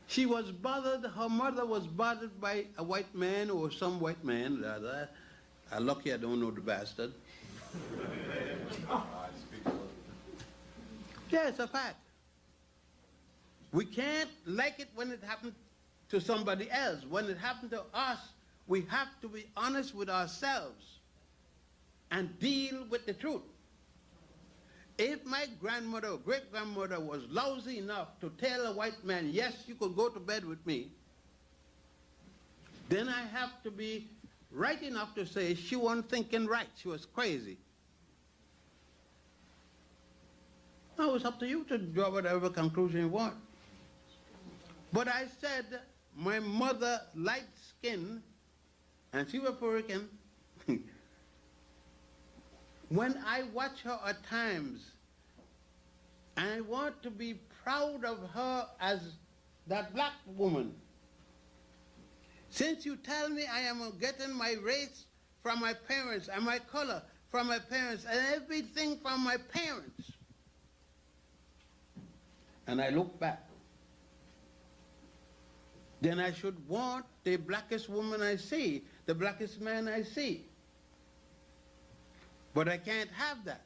she was bothered, her mother was bothered by a white man or some white man rather. Lucky I don't know the bastard. Yeah, it's a fact. We can't like it when it happens to somebody else. When it happened to us, we have to be honest with ourselves and deal with the truth. If my grandmother or great-grandmother was lousy enough to tell a white man, yes, you could go to bed with me, then I have to be right enough to say she wasn't thinking right. She was crazy. Now it's up to you to draw whatever conclusion you want. But I said my mother, light skin, and she was Puerto Rican. When I watch her at times, I want to be proud of her as that black woman. Since you tell me I am getting my race from my parents and my color from my parents and everything from my parents, and I look back, then I should want the blackest woman I see, the blackest man I see. But I can't have that.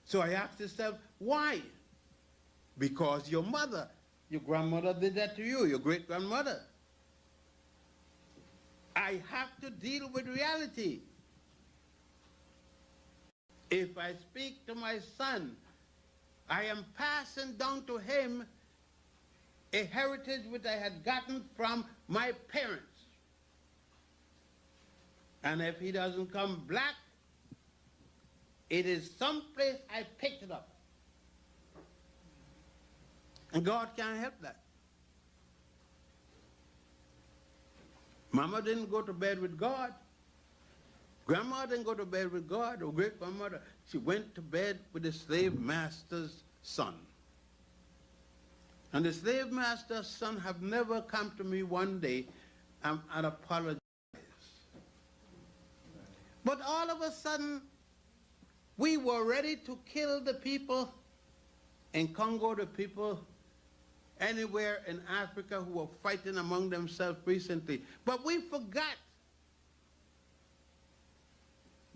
So I ask myself, why? Because your mother, your grandmother did that to you, your great-grandmother. I have to deal with reality. If I speak to my son, I am passing down to him a heritage which I had gotten from my parents. And if he doesn't come black, it is someplace I picked it up. And God can't help that. Mama didn't go to bed with God. Grandma didn't go to bed with God, or great-grandmother. She went to bed with the slave master's son. And the slave master's son have never come to me one day and apologized. But all of a sudden, we were ready to kill the people in Congo, the people anywhere in Africa who were fighting among themselves recently. But we forgot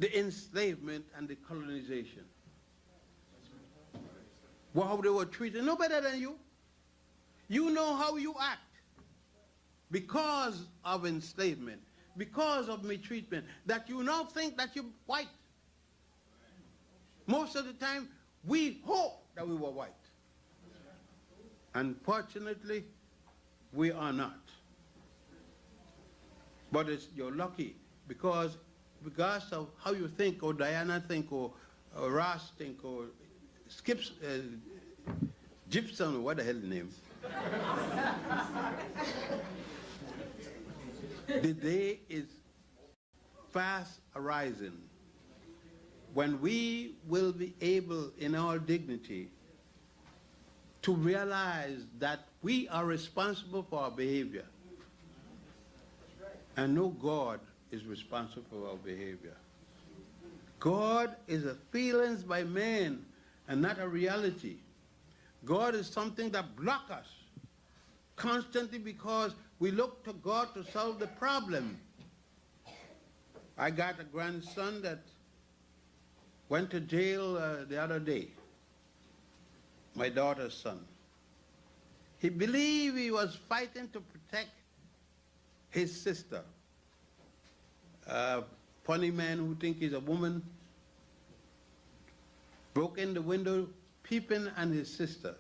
the enslavement and the colonization. Well, how they were treated, no better than you. You know how you act because of enslavement, because of mistreatment, that you now think that you're white. Most of the time, we hope that we were white. Unfortunately, we are not. But you're lucky because regardless of how you think, or Diana think, or Ross think, or Skips, Gibson, or what the hell the name. The day is fast arising when we will be able, in our dignity, to realize that we are responsible for our behavior. And no God is responsible for our behavior. God is a feelings by man and not a reality. God is something that blocks us constantly because we look to God to solve the problem. I got a grandson that went to jail the other day, my daughter's son. He believed he was fighting to protect his sister. A funny man who thinks he's a woman broke in the window, peeping at his sister.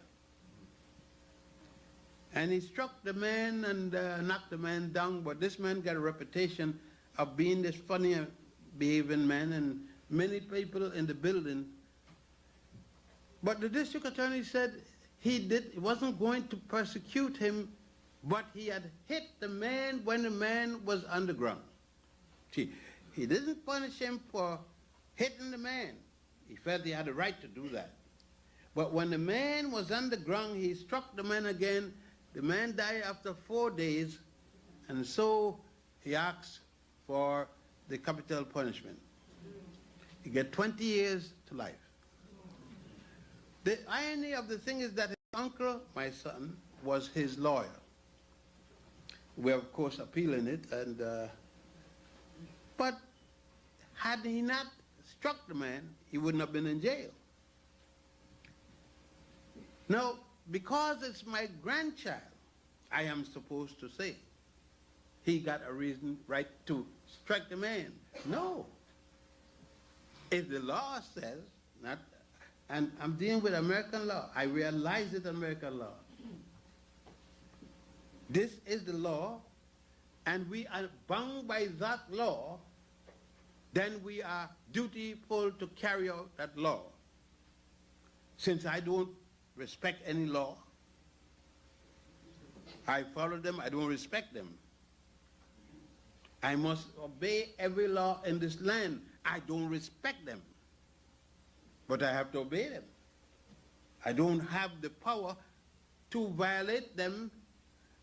And he struck the man and knocked the man down, but this man got a reputation of being this funny behaving man, and many people in the building. But the district attorney said he wasn't going to persecute him, but he had hit the man when the man was underground. See, he didn't punish him for hitting the man. He felt he had a right to do that. But when the man was underground, he struck the man again. The man died after 4 days, and so he asked for the capital punishment. He got 20 years to life. The irony of the thing is that his uncle, my son, was his lawyer. We're, of course, appealing it, and but had he not struck the man, he wouldn't have been in jail. Now, because it's my grandchild, I am supposed to say he got a reason, right, to strike the man. No. If the law says, not, and I'm dealing with American law, I realize it's American law. This is the law, and we are bound by that law, then we are dutiful to carry out that law. Since I don't respect any law, I follow them, I don't respect them. I must obey every law in this land. I don't respect them, but I have to obey them. I don't have the power to violate them,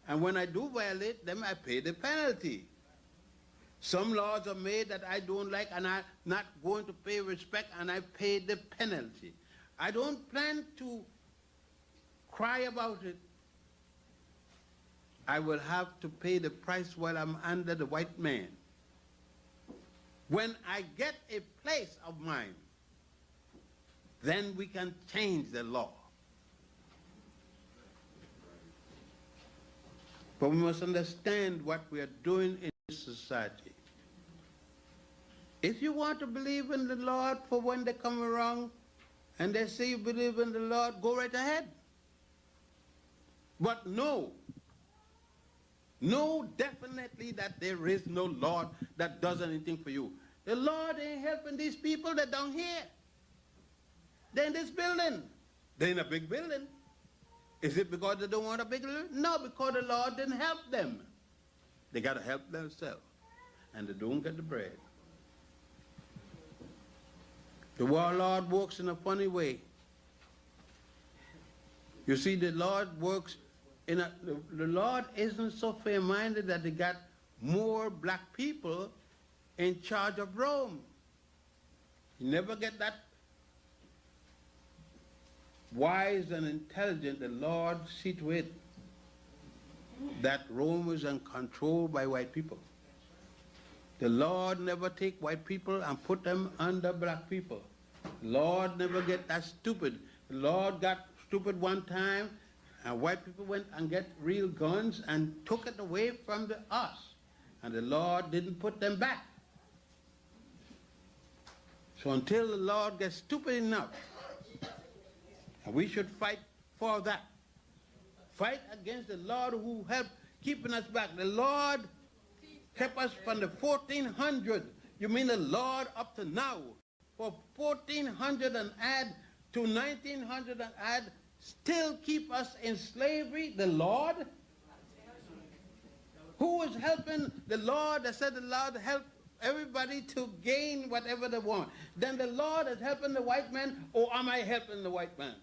and when I do violate them, I pay the penalty. Some laws are made that I don't like, and I'm not going to pay respect, and I pay the penalty. I don't plan to cry about it. I will have to pay the price while I'm under the white man. When I get a place of mine, then we can change the law. But we must understand what we are doing in this society. If you want to believe in the Lord for when they come around and they say you believe in the Lord, go right ahead. But know definitely that there is no Lord that does anything for you. The Lord ain't helping these people that down here. They're in this building. They're in a big building. Is it because they don't want a big building? No, because the Lord didn't help them. They got to help themselves. And they don't get the bread. The warlord works in a funny way. You see, the Lord works in a, the Lord isn't so fair-minded that he got more black people in charge of Rome. You never get that wise and intelligent. The Lord see to it that Rome is controlled by white people. The Lord never take white people and put them under black people. The Lord never get that stupid. The Lord got stupid one time, and white people went and get real guns and took it away from us. And the Lord didn't put them back. So until the Lord gets stupid enough, and we should fight for that. Fight against the Lord who helped keeping us back. The Lord kept us from the 1400. You mean the Lord up to now? For 1400 and add to 1900 and add, still keep us in slavery? The Lord? Who is helping the Lord that said the Lord helped everybody to gain whatever they want? Then the Lord is helping the white man, or am I helping the white man?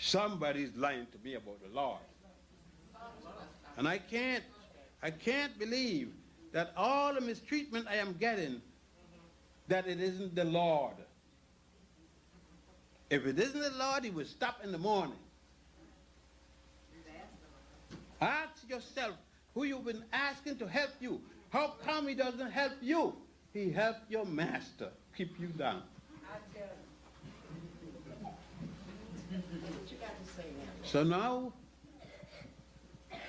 Somebody's lying to me about the Lord. And I can't believe that all the mistreatment I am getting, that it isn't the Lord. If it isn't the Lord, he would stop in the morning. Ask yourself who you've been asking to help you. How come he doesn't help you? He helped your master keep you down. So now,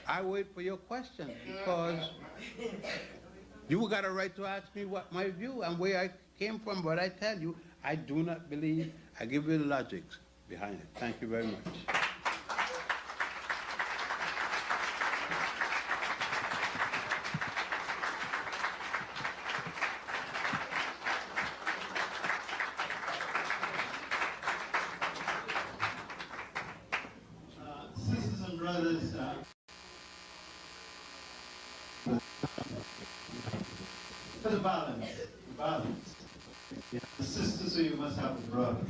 I wait for your question, because you got a right to ask me what my view and where I came from, but I tell you, I do not believe. I give you the logics behind it. Thank you very much. Sisters and brothers, for the balance. The sister, so you must have a brother.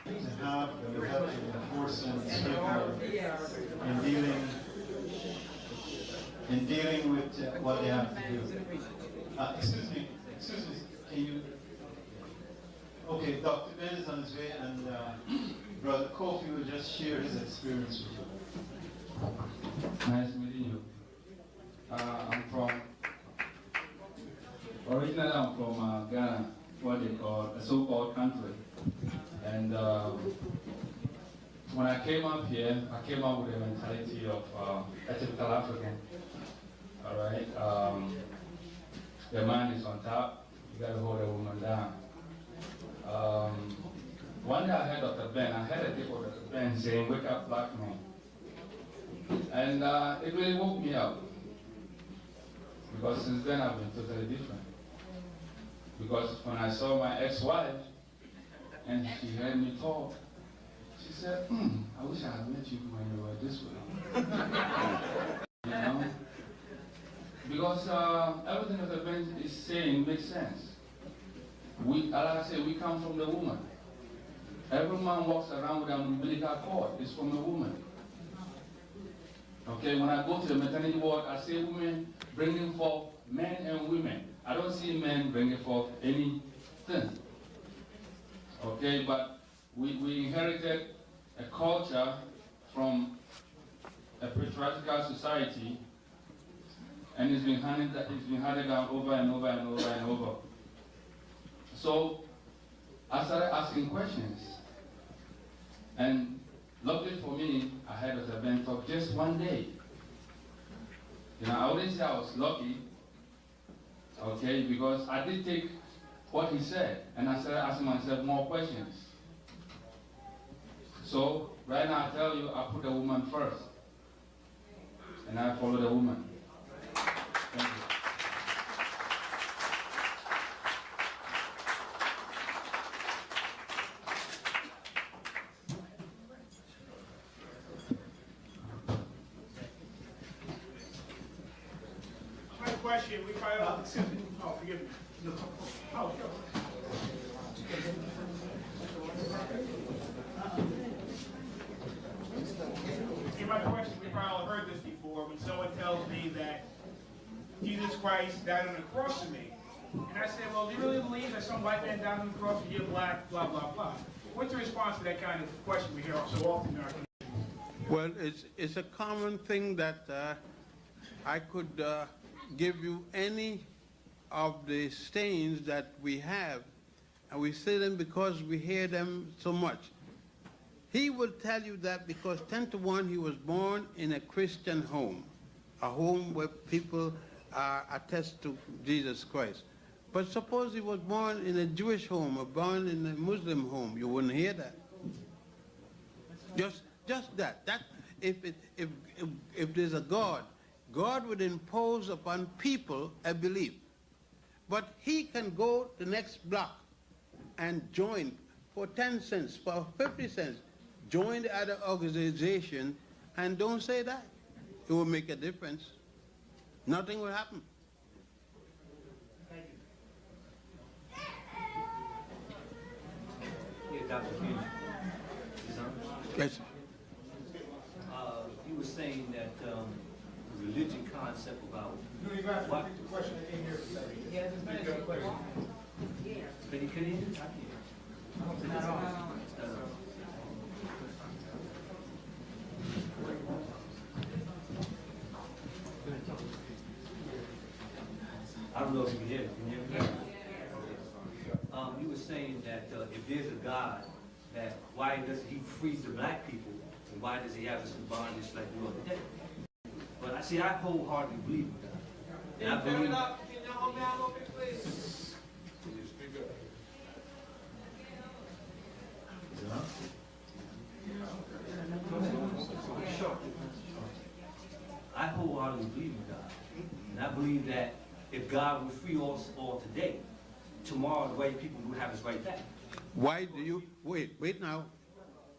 To have the help and enforce and in dealing with what they have to do. Excuse me, can you? Okay, Dr. Ben is on his way, and Brother Kofi will just share his experience with you. Nice meeting you. Originally I'm from Ghana, what they call a so-called country. And when I came up here, I came up with a mentality of a typical African. All right, the man is on top, you gotta hold the woman down. One day I heard Dr. Ben, I heard a tip of Dr. Ben saying, "Wake up, black man." And it really woke me up. Because since then I've been totally different. Because when I saw my ex-wife, and she heard me talk, she said, I wish I had met you when you were this way. You know? Because everything that the Ben is saying makes sense. Like I say, we come from the woman. Every man walks around with an umbilical cord. It's from the woman. Okay, when I go to the maternity ward, I see women bringing forth men and women. I don't see men bringing forth anything. Okay, but we inherited a culture from a patriarchal society, and it's been handed down over and over and over and over. So I started asking questions, and luckily for me, I had Dr. Ben talk just one day. You know, I wouldn't say I was lucky, okay, because I did take what he said, and I started asking myself more questions. So, right now I tell you, I put the woman first, and I follow the woman. Thank you. Question, we probably oh, forgive me. No. Oh, sure. In my question, we probably heard this before when someone tells me that Jesus Christ died on the cross for me. And I say, well, do you really believe that some white man died on the cross and you're black, blah, blah, blah? What's your response to that kind of question we hear so often in our community? Well, it's a common thing that I could give you any of the stains that we have, and we say them because we hear them so much. He will tell you that because 10 to 1 he was born in a Christian home, a home where people are attest to Jesus Christ. But suppose he was born in a Jewish home or born in a Muslim home, you wouldn't hear that. Just that. If there's a God, God would impose upon people a belief. But he can go the next block and join for 10 cents, for 50 cents, join the other organization, and don't say that. It will make a difference. Nothing will happen. Thank you. Yeah, Dr. Hughes. Yes. You were saying that religion concept about what? The question that came here. Yeah, Can you hear? I don't know if you can hear it. Can you hear me? You were saying that if there's a God, that why doesn't he freeze the black people, and why does he have us in bondage like we are today? But I wholeheartedly believe in God. And I believe. Can you hold down a little bit, please? Can you speak up? Sure. I wholeheartedly believe in God. And I believe that if God would free us all today, tomorrow the white people would have us right back. Why do you, wait now,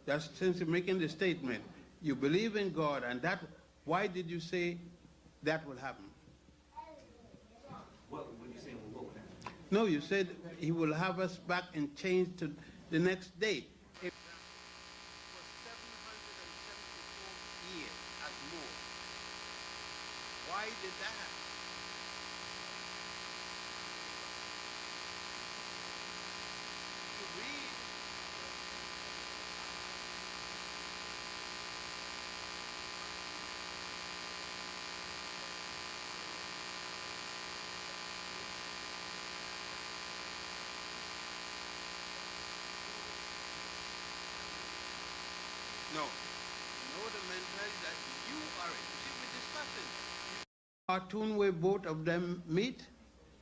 just since you're making the statement, you believe in God, and that, why did you say that will happen? What you saying? What would happen? No, you said he will have us back and change to the next day. It was 774 years at more. Why did that happen? You read No. No, the mentality that you are it. You see, we're discussing. Cartoon where both of them meet,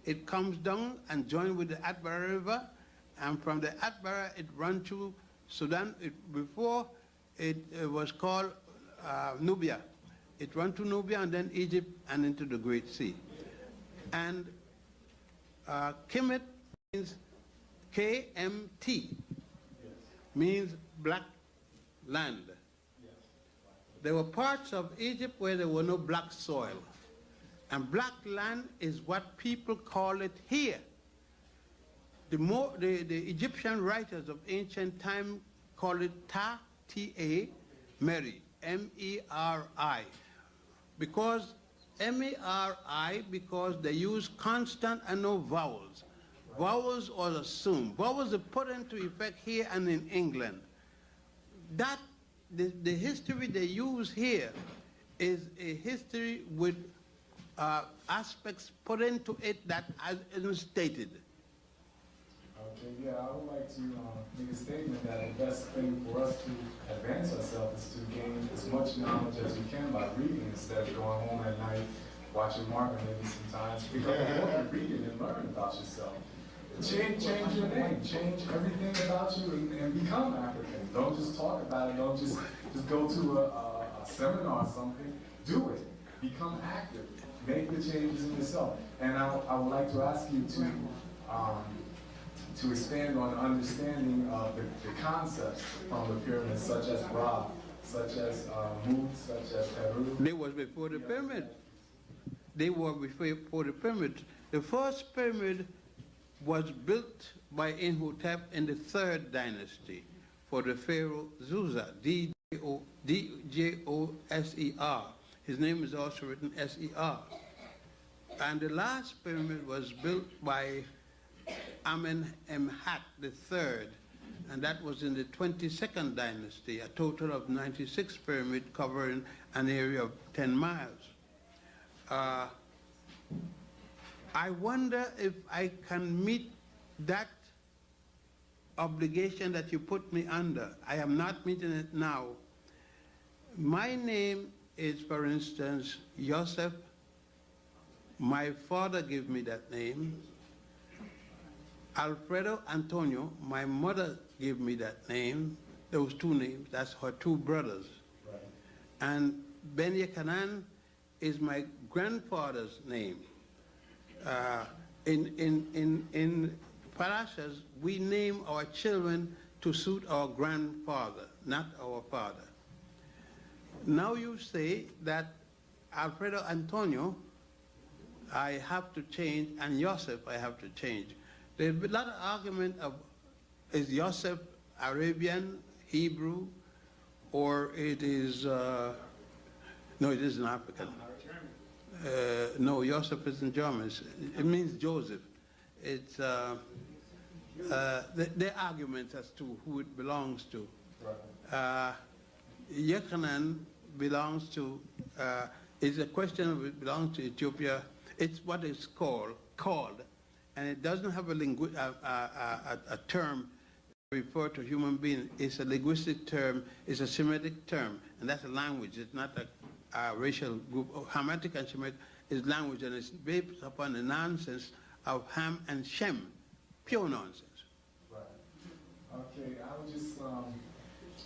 it comes down and joins with the Atbara River, and from the Atbara it runs to Sudan. Before it was called Nubia. It runs to Nubia and then Egypt and into the Great Sea. And Kemet means KMT, means black land. There were parts of Egypt where there were no black soil. And black land is what people call it here. The Egyptian writers of ancient time call it Ta, T-A, Meri, M-E-R-I. Because M-E-R-I, because they use constant and no vowels. Vowels are assumed. Vowels are put into effect here and in England. That, the history they use here is a history with aspects put into it that is stated. Okay, yeah, I would like to make a statement that the best thing for us to advance ourselves is to gain as much knowledge as we can by reading instead of going home at night, watching Marvin maybe sometimes. Pick up a book and read it and learn about yourself. Change your name, change everything about you and become African. Don't just talk about it, don't just go to a seminar or something. Do it. Become active. Make the changes in yourself. And I would like to ask you to expand on understanding the concepts from the pyramids, such as Ra, such as Mut, such as Peru. They was before the pyramid. They were before the pyramid. The first pyramid was built by Imhotep in the 3rd dynasty for the pharaoh Zusa, D-J-O-S-E-R. His name is also written S-E-R. And the last pyramid was built by Amenemhat III, and that was in the 22nd dynasty, a total of 96 pyramids covering an area of 10 miles. I wonder if I can meet that obligation that you put me under. I am not meeting it now. My name is, for instance, Joseph. My father gave me that name. Alfredo Antonio, my mother gave me that name. Those two names, that's her two brothers. Right. And Ben Jochannan is my grandfather's name. In Parashas, we name our children to suit our grandfather, not our father. Now you say that Alfredo Antonio, I have to change, and Joseph, I have to change. There's a lot of argument of, is Joseph Arabian, Hebrew, or it is, no, it isn't African. No, Joseph isn't German. It means Joseph. It's, there are arguments as to who it belongs to. Jochannan belongs to, it's a question of it belongs to Ethiopia. It's what it's called, and it doesn't have a term refer to human being. It's a linguistic term, it's a Semitic term, and that's a language. It's not a racial group. Hamitic and Semitic is language, and it's based upon the nonsense of Ham and Shem, pure nonsense. Right. Okay, I was just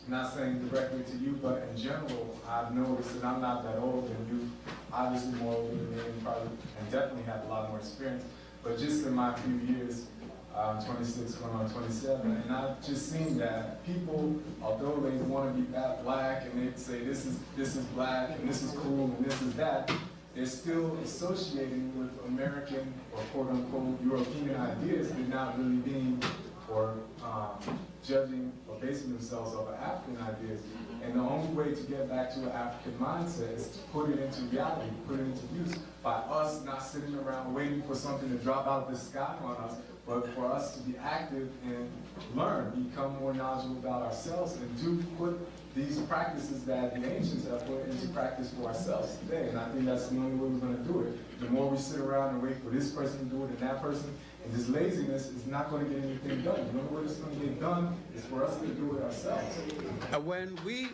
not saying directly to you, but in general, I've noticed, and I'm not that old, and you obviously more older than me, and probably, and definitely have a lot more experience. But just in my few years, 26 going on 27, and I've just seen that people, although they want to be black and they say this is black and this is cool and this is that, they're still associating with American or quote unquote European ideas. They're not really being or judging or basing themselves off of African ideas. And the only way to get back to an African mindset is to put it into reality, put it into use by us not sitting around waiting for something to drop out of the sky on us, but for us to be active and learn, become more knowledgeable about ourselves, and do put these practices that the ancients have put into practice for ourselves today. And I think that's the only way we're going to do it. The more we sit around and wait for this person to do it and that person, And this laziness is not going to get anything done. The only way it's going to get done is for us to do it ourselves. When we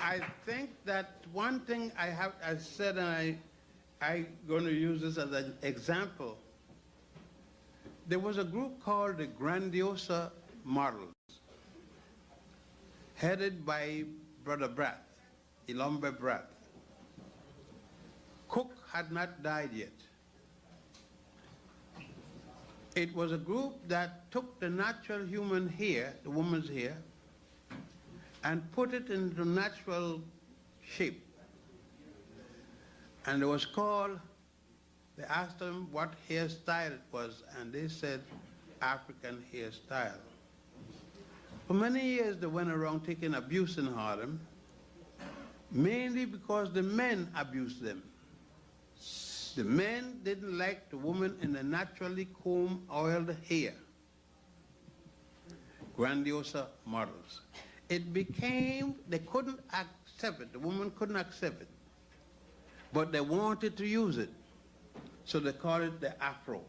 I think that one thing I said, and I'm going to use this as an example. There was a group called the Grandiosa Models, headed by Brother Bratt, Ilombe Bratt. Cook had not died yet. It was a group that took the natural human hair, the woman's hair, and put it into natural shape. And it was called, they asked them what hairstyle it was, and they said African hairstyle. For many years they went around taking abuse in Harlem, mainly because the men abused them. The men didn't like the woman in the naturally combed, oiled hair. Grandiosa Models. It became, they couldn't accept it, the woman couldn't accept it, but they wanted to use it, so they called it the Afro.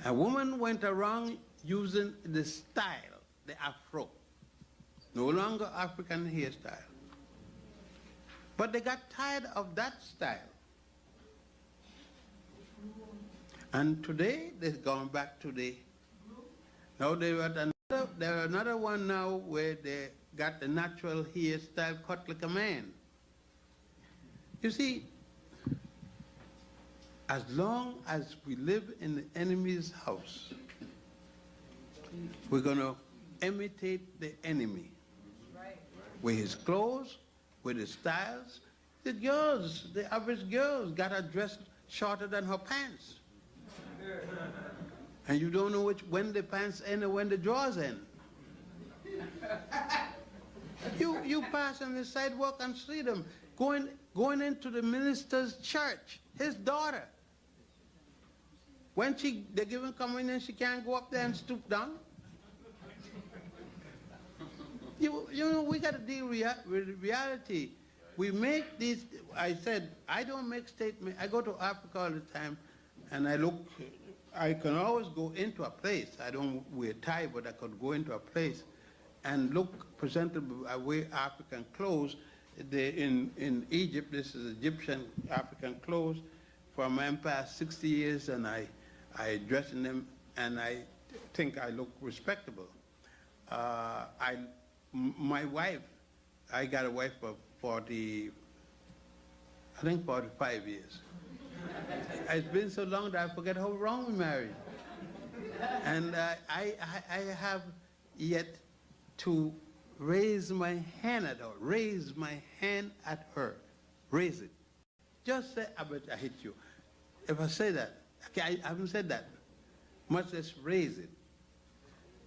A woman went around using the style, the Afro, no longer African hairstyle. But they got tired of that style. And today, they've gone back to the, now they're another one now where they got the natural hairstyle cut like a man. You see, as long as we live in the enemy's house, we're going to imitate the enemy. With his clothes, with his styles. The girls, the average girls, got her dressed shorter than her pants. And you don't know when the pants end or when the drawers end. You pass on the sidewalk and see them going into the minister's church, his daughter. When they give him communion, she can't go up there and stoop down. You know, we got to deal with reality. We make these, I said, I don't make statements. I go to Africa all the time, and I can always go into a place. I don't wear tie, but I could go into a place and look presentable. I wear African clothes. In Egypt, this is Egyptian African clothes from empire 60 years, and I dress in them, and I think I look respectable. My wife, I got a wife for 45 years. It's been so long that I forget how long we married. And I have yet to raise my hand at her, raise it. Just say, I bet I hit you. If I say that, okay, I haven't said that, much less raise it.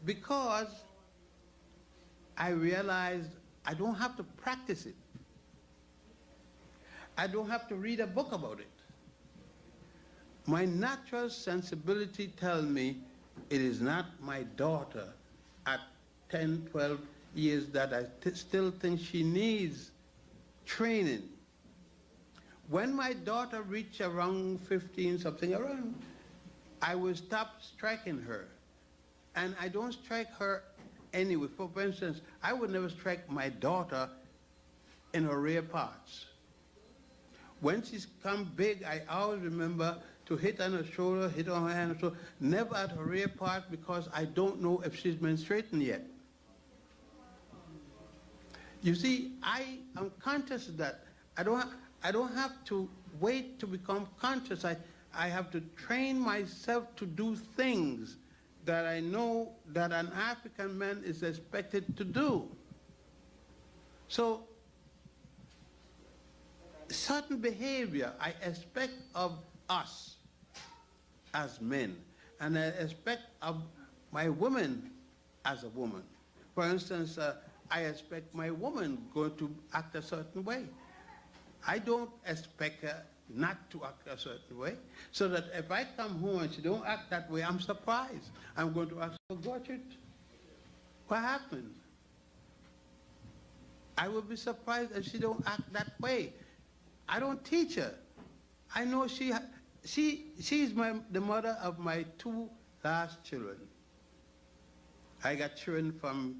Because I realized I don't have to practice it. I don't have to read a book about it. My natural sensibility tells me it is not my daughter at 10, 12 years that I still think she needs training. When my daughter reached around 15, something around, I will stop striking her. And I don't strike her anyway. For instance, I would never strike my daughter in her rear parts. When she's come big, I always remember to hit on her shoulder, hit on her hand, so never at her rear part, because I don't know if she's menstruating yet. You see, I am conscious of that. I don't have to wait to become conscious. I have to train myself to do things that I know that an African man is expected to do. So, certain behavior I expect of us as men, and I expect of my woman as a woman. For instance, I expect my woman going to act a certain way. I don't expect her not to act a certain way, so that if I come home and she don't act that way, I'm surprised. I'm going to ask her, Gertrude, what happened? I will be surprised if she don't act that way, I don't teach her. I know she's the mother of my 2 last children. I got children from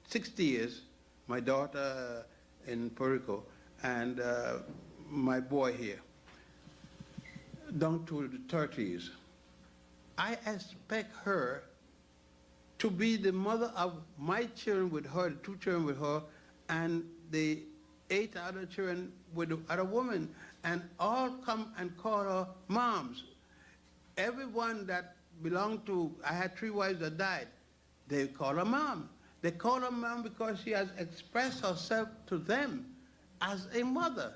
60 years, my daughter in Puerto Rico, and my boy here, down to the 30s. I expect her to be the mother of my children with her, the 2 children with her, and the 8 other children with the other woman, and all come and call her moms. Everyone that belonged to, I had 3 wives that died, they call her mom. They call her mom because she has expressed herself to them as a mother.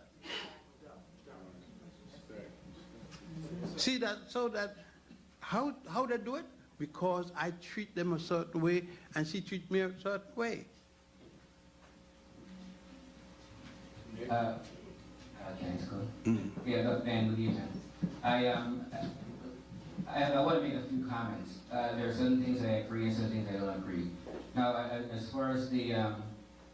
See that, so that, how they do it? Because I treat them a certain way and she treats me a certain way. Thanks, good. Yeah, look, Dan, good evening. I want to make a few comments. There are certain things I agree and certain things I don't agree. Now, as far as the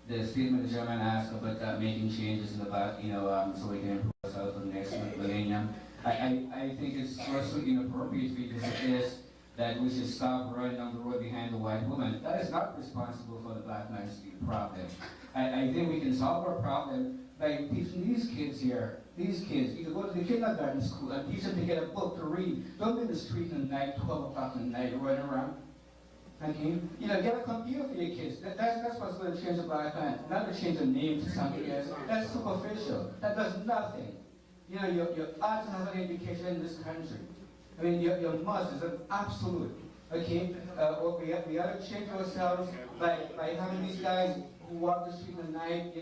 statement the gentleman asked about making changes in the back, so we can improve ourselves for the next millennium, I think it's also inappropriate because it is that we should stop running down the road behind the white woman. That is not responsible for the black man's problem. I think we can solve our problem by teaching these kids here, you go to the kindergarten school and teach them to get a book to read. Don't be in the street at night, 12 o'clock at night, running around. Okay? Get a computer for your kids. That's what's going to change the black man. Not to change the name to something else. That's superficial. That does nothing. You ought to have an education in this country. I mean, your must is an absolute. Okay? We ought to change ourselves by having these guys who walk the street at night,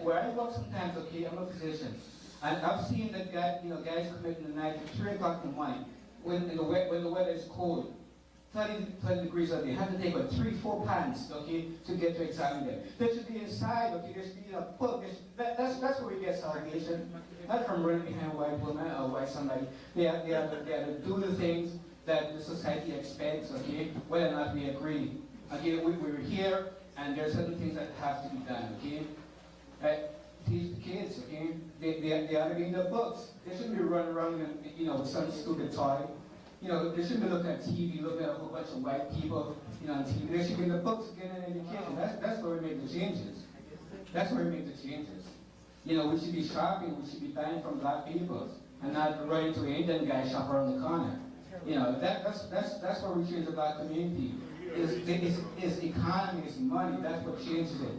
where I work sometimes, okay, I'm a physician, and I've seen that guys come in the night at 3 o'clock in the morning, when the weather is cold, 30 degrees out there, you have to take 3-4 pants, okay, to get to examine them. They should be inside, okay, there should be a book. That's where we get salvation, not from running behind a white woman or white somebody. They are to do the things that the society expects, okay, whether or not we agree. Okay, we're here, and there are certain things that have to be done, okay? Teach the kids, okay? They ought to be in the books. They shouldn't be running around with some stupid toy. They shouldn't be looking at TV, looking at a whole bunch of white people, on TV. They should be in the books getting an education. That's where we make the changes. That's where we make the changes. We should be shopping, we should be buying from black people, and not running to an Indian guy shop around the corner. That's where we change the black community. It's economy, it's money, that's what changes it.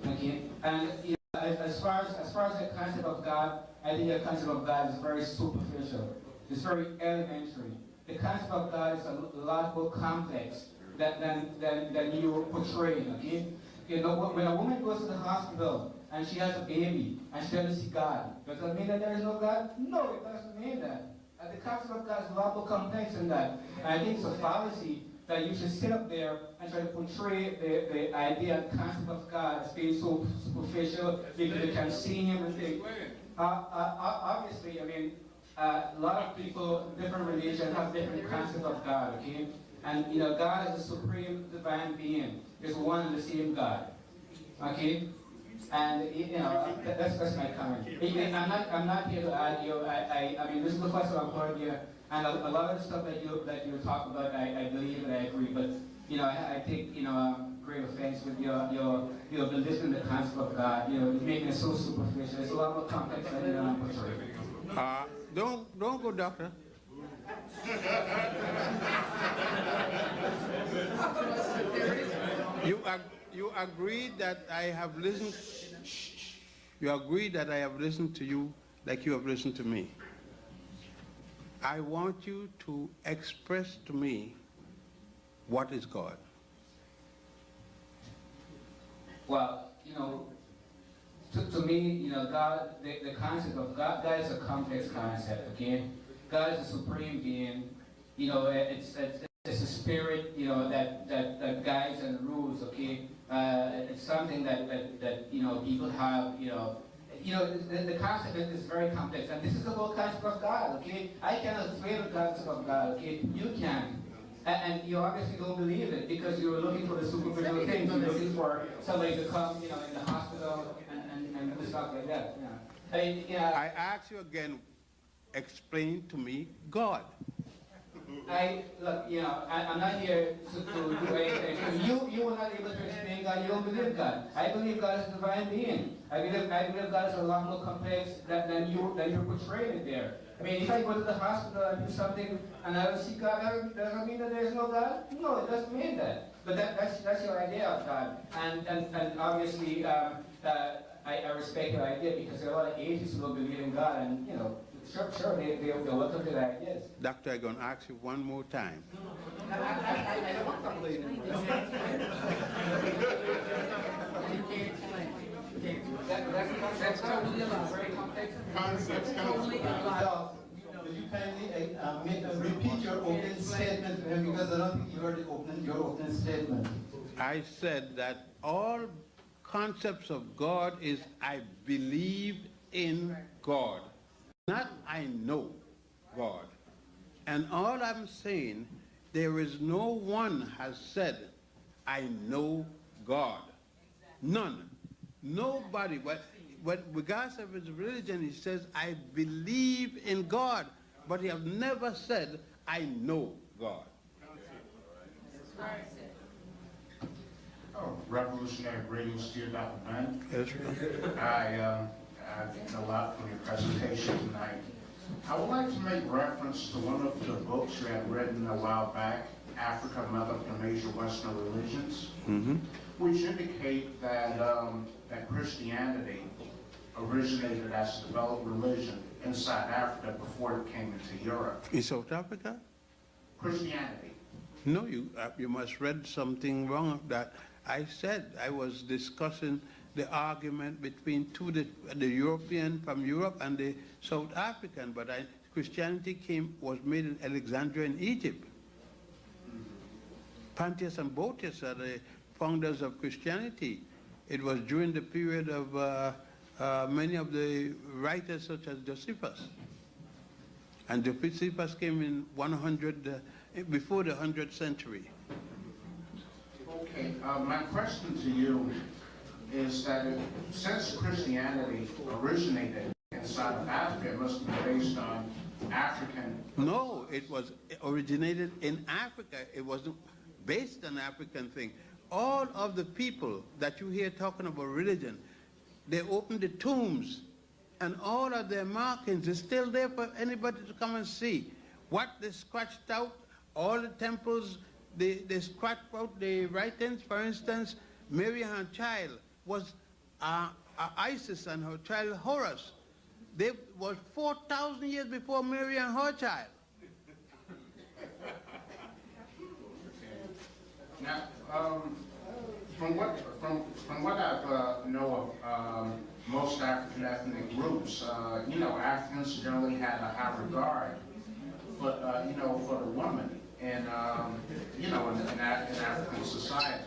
Okay? And as far as the concept of God, I think the concept of God is very superficial. It's very elementary. The concept of God is a lot more complex than you portray, okay? When a woman goes to the hospital and she has a baby and she doesn't see God, does that mean that there is no God? No, it doesn't mean that. The concept of God is a lot more complex than that. And I think it's a fallacy that you should sit up there and try to portray the idea and concept of God as being so superficial because you can see Him and think. Obviously, I mean, a lot of people, different religions have different concepts of God, okay? And God is a supreme divine being. It's one and the same God, okay? And that's my comment. I'm not here to argue. I mean, this is the first time I've heard you, and a lot of the stuff that you talk about, I believe and I agree. But I take great offense with your belief in the concept of God. Making it so superficial. It's a lot more complex than I'm portraying. Don't go, doctor. You agree that I have listened. You agree that I have listened to you like you have listened to me. I want you to express to me what is God. Well, to me, God, the concept of God, God is a complex concept, okay? God is a supreme being. It's a spirit, that guides and rules, okay? It's something that people have, the concept is very complex, and this is the whole concept of God, okay? I cannot explain the concept of God, okay? You can. And you obviously don't believe it because you're looking for the superficial things. You're looking for somebody to come, in the hospital and do stuff like that. Yeah. I mean, you know, I ask you again, explain to me God. Look, you know, I'm not here to do anything. You were not able to explain God. You don't believe God. I believe God is a divine being. I believe God is a lot more complex than you're portraying it there. I mean, if I go to the hospital and do something and I don't see God, that doesn't mean that there's no God. No, it doesn't mean that. But that's your idea of God. And obviously, I respect your idea because there are a lot of atheists who don't believe in God, and you know. Sure, they're welcome to the ideas. Doctor, I'm going to ask you one more time. I don't want to believe in that's totally a very complex Concepts. Will you kindly repeat your opening statement for him, because I don't think you heard your opening statement. I said that all concepts of God is I believe in God. Not I know God. And all I'm saying, there is no one has said, I know God. None. Nobody. But regardless of his religion, he says, I believe in God. But he has never said, I know God. Oh, revolutionary greetings to you, Dr. Mann. Yes, I've gained a lot from your presentation tonight. I would like to make reference to one of the books you had written a while back, Africa, Mother of the Major Western Religions, which indicate that, that Christianity originated as a developed religion inside Africa before it came into Europe. in South Africa? Christianity. No, you must read something wrong. That I said I was discussing the argument between the European from Europe and the South African, but Christianity was made in Alexandria in Egypt. Pontius and Boetius are the founders of Christianity. It was during the period of many of the writers such as Josephus. And Josephus came in 100, before the 100th century. Okay, my question to you is that since Christianity originated inside of Africa, it must be based on African... No, it originated in Africa. It wasn't based on African thing. All of the people that you hear talking about religion, they opened the tombs, and all of their markings is still there for anybody to come and see. What they scratched out, all the temples, they scratched out the writings. For instance, Mary and her child was Isis and her child Horus. They was 4,000 years before Mary and her child. Now, from what I know of most African ethnic groups, you know, Africans generally had a high regard for, you know, for the woman in, you know, in African society.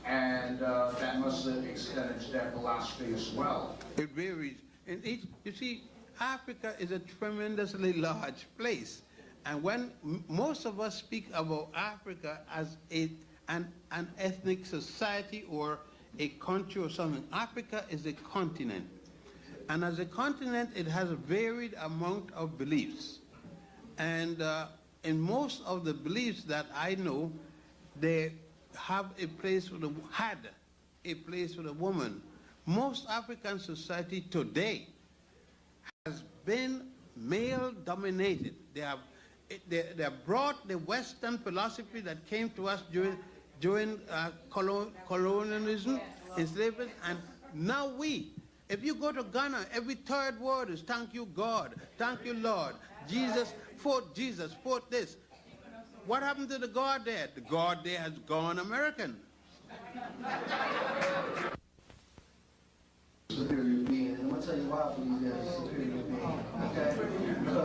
And that must have extended to their philosophy as well. It varies. You see, Africa is a tremendously large place. And when most of us speak about Africa as an ethnic society or a country or something, Africa is a continent. And as a continent, it has a varied amount of beliefs. And in most of the beliefs that I know, they have a place for had a place for the woman. Most African society today has been male dominated. They have brought the Western philosophy that came to us during colonialism, enslavement, and now if you go to Ghana, every third word is thank you God, thank you Lord, Jesus, fought this. What happened to the God there? The God there has gone American. Superior being, and I'm gonna tell you why I believe that is superior being. Okay? Because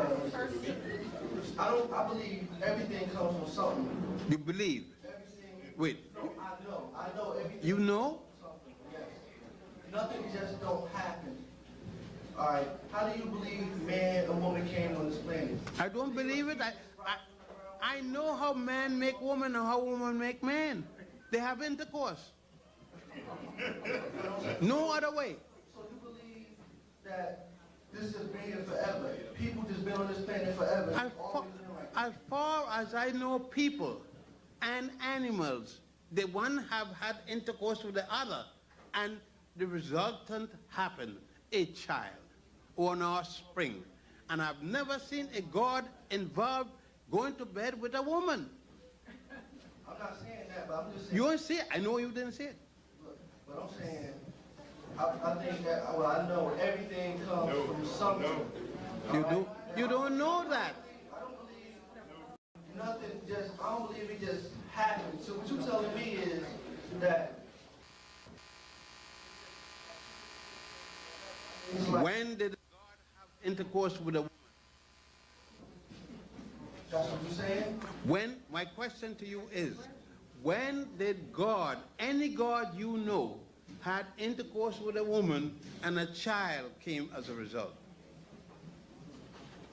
I believe everything comes from something. You believe? Everything. Wait. No, I know everything. You know? Something. Yes. Nothing just don't happen. All right. How do you believe man and woman came on this planet? I don't believe it. I know how men make woman and how woman make man. They have intercourse. No other way. So you believe just been here forever. People just been on this planet forever. As far as I know, people and animals, the one have had intercourse with the other, and the resultant happened, a child or an offspring. And I've never seen a God involved going to bed with a woman. I'm not saying that, but I'm just saying. You didn't see it. I know you didn't see it. Look, but I'm saying, I think that, well, I know everything comes from something. You don't know that. I don't believe nothing just, I don't believe it just happened. So what you're telling me is that When did God have intercourse with a woman? that's what you're saying? When, my question to you is, when did God, any God you know, had intercourse with a woman and a child came as a result?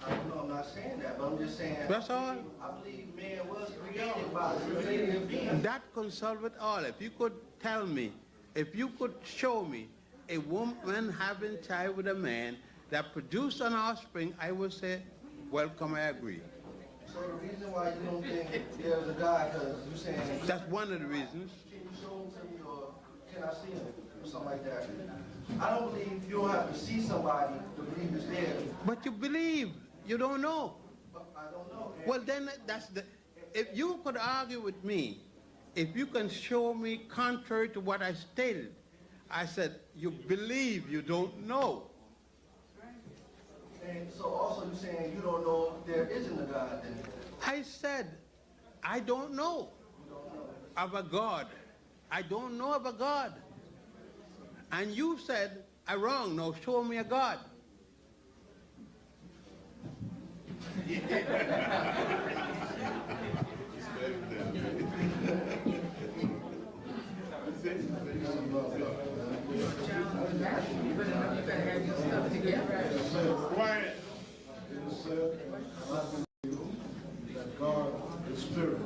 I don't know, I'm not saying that, but I'm just saying. That's all. I believe man was created by a creative being. That could solve it all. If you could tell me, if you could show me a woman having a child with a man that produced an offspring, I would say, welcome, I agree. So the reason why you don't think there's a God, because you're saying. That's one of the reasons. Can you show him to me, or can I see him, or something like that? I don't believe you don't have to see somebody to believe it's there. But you believe, you don't know. But I don't know. Well, then that's the, if you could argue with me, if you can show me contrary to what I stated, I said, you believe, you don't know. And so also you're saying you don't know if there isn't a God then. I said, I don't know of a God. I don't know of a God. And you said, I'm wrong, no, show me a God. Quiet. It is said, I believe that God is spirit.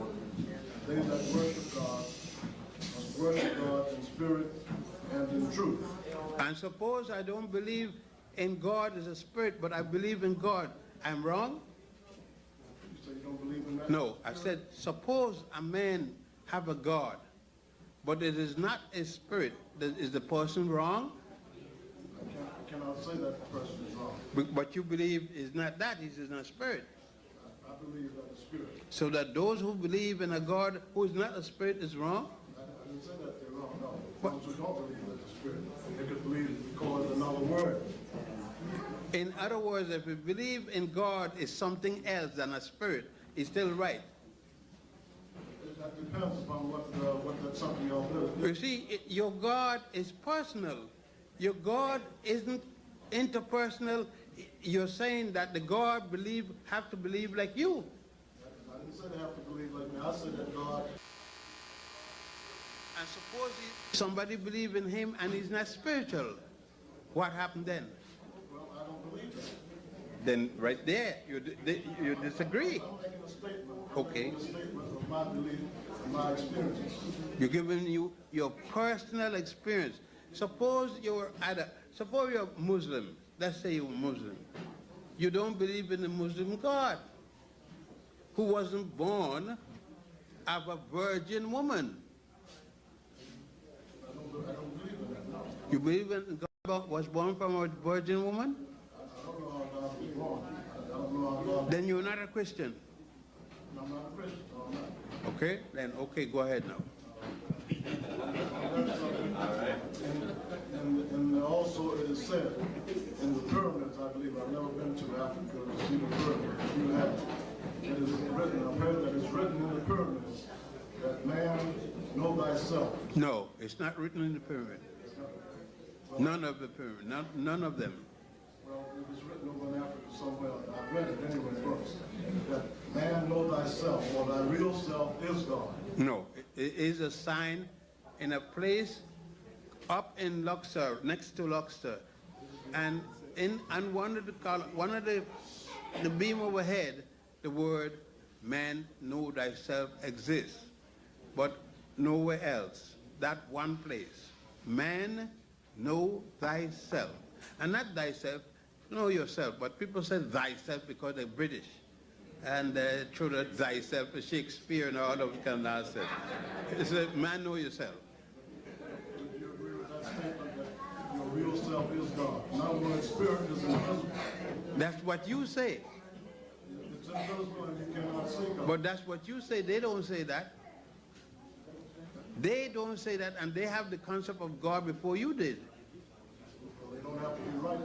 They that worship God must worship God in spirit and in truth. And suppose I don't believe in God as a spirit, but I believe in God. I'm wrong? You say you don't believe in that? No, I said, suppose a man have a God, but it is not a spirit. Is the person wrong? I cannot say that the person is wrong. But you believe is not that, he is not spirit. I believe that the spirit. So that those who believe in a God who is not a spirit is wrong? I didn't say that they're wrong, no. Those who don't believe that the spirit, they could believe it because another word. In other words, if we believe in God is something else than a spirit, it's still right. That depends upon what that something else is. You see, your God is personal. Your God isn't interpersonal. You're saying that the God have to believe like you. I didn't say they have to believe like me. I said that God. And suppose somebody believe in him and he's not spiritual. What happened then? Well, I don't believe that. Then right there, you disagree. I'm making a statement. Okay. I'm making a statement of my belief and my experience. You're giving you your personal experience. Suppose you're Muslim. Let's say you're Muslim. You don't believe in the Muslim God who wasn't born of a virgin woman. I don't believe in that, no. You believe in God was born from a virgin woman? I don't know how God was born. I don't know how God. Then you're not a Christian. I'm not a Christian. No, I'm not. Okay? Then, okay, go ahead now. And also it is said in the pyramids, I believe, I've never been to Africa to see the pyramids. You have. It is written, I've heard that it's written in the pyramids that man know thyself. No, it's not written in the pyramid. None of the pyramid, none of them. Well, it was written over in Africa somewhere. I read it anyway first. That man know thyself, or thy real self is God. No, it is a sign in a place up in Luxor, next to Luxor, and one of the beam overhead, the word "man know thyself" exists, but nowhere else. That one place, man know thyself, and not thyself, know yourself, but people say thyself because they're British. And through that thyself, Shakespeare and all of that kind of nonsense. It's a man, know yourself. Would you agree with that statement that your real self is God? In other words, spirit is invisible. That's what you say. It's invisible and you cannot see God. But that's what you say. They don't say that. They don't say that, and they have the concept of God before you did. Well, they don't have to be right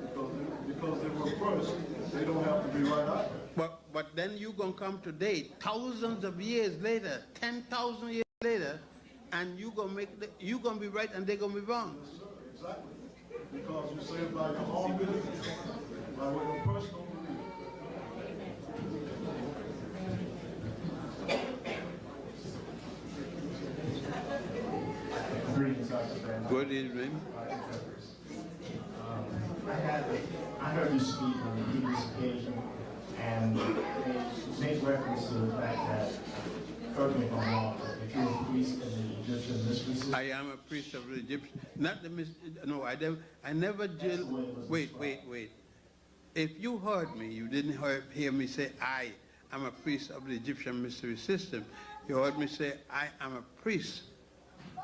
because they were first. They don't have to be right either. But then you're going to come today, thousands of years later, 10,000 years later, and you're going to be right and they're going to be wrong. Yes, sir, exactly. Because you say it by your own belief, by what your personal belief. Greetings, Dr. Ben. Good evening. I heard you speak on the previous occasion, and they made reference to the fact that, correct me if I'm wrong, that you were a priest in the Egyptian mystery system. I am a priest of the Egyptian, not the no, I never did. Wait. If you heard me, you didn't hear me say I am a priest of the Egyptian mystery system. You heard me say I am a priest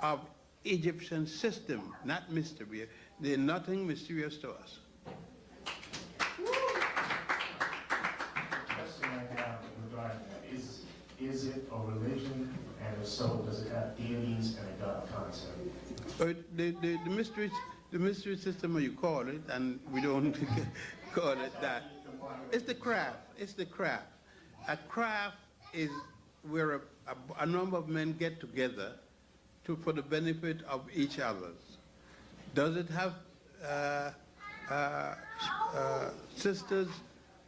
of Egyptian system, not mystery. There's nothing mysterious to us. The question I have regarding that is it a religion, and if so, does it have deities and a God concept? The mystery system, you call it, and we don't call it that. It's the craft. It's the craft. A craft is where a number of men get together for the benefit of each other. Does it have sisters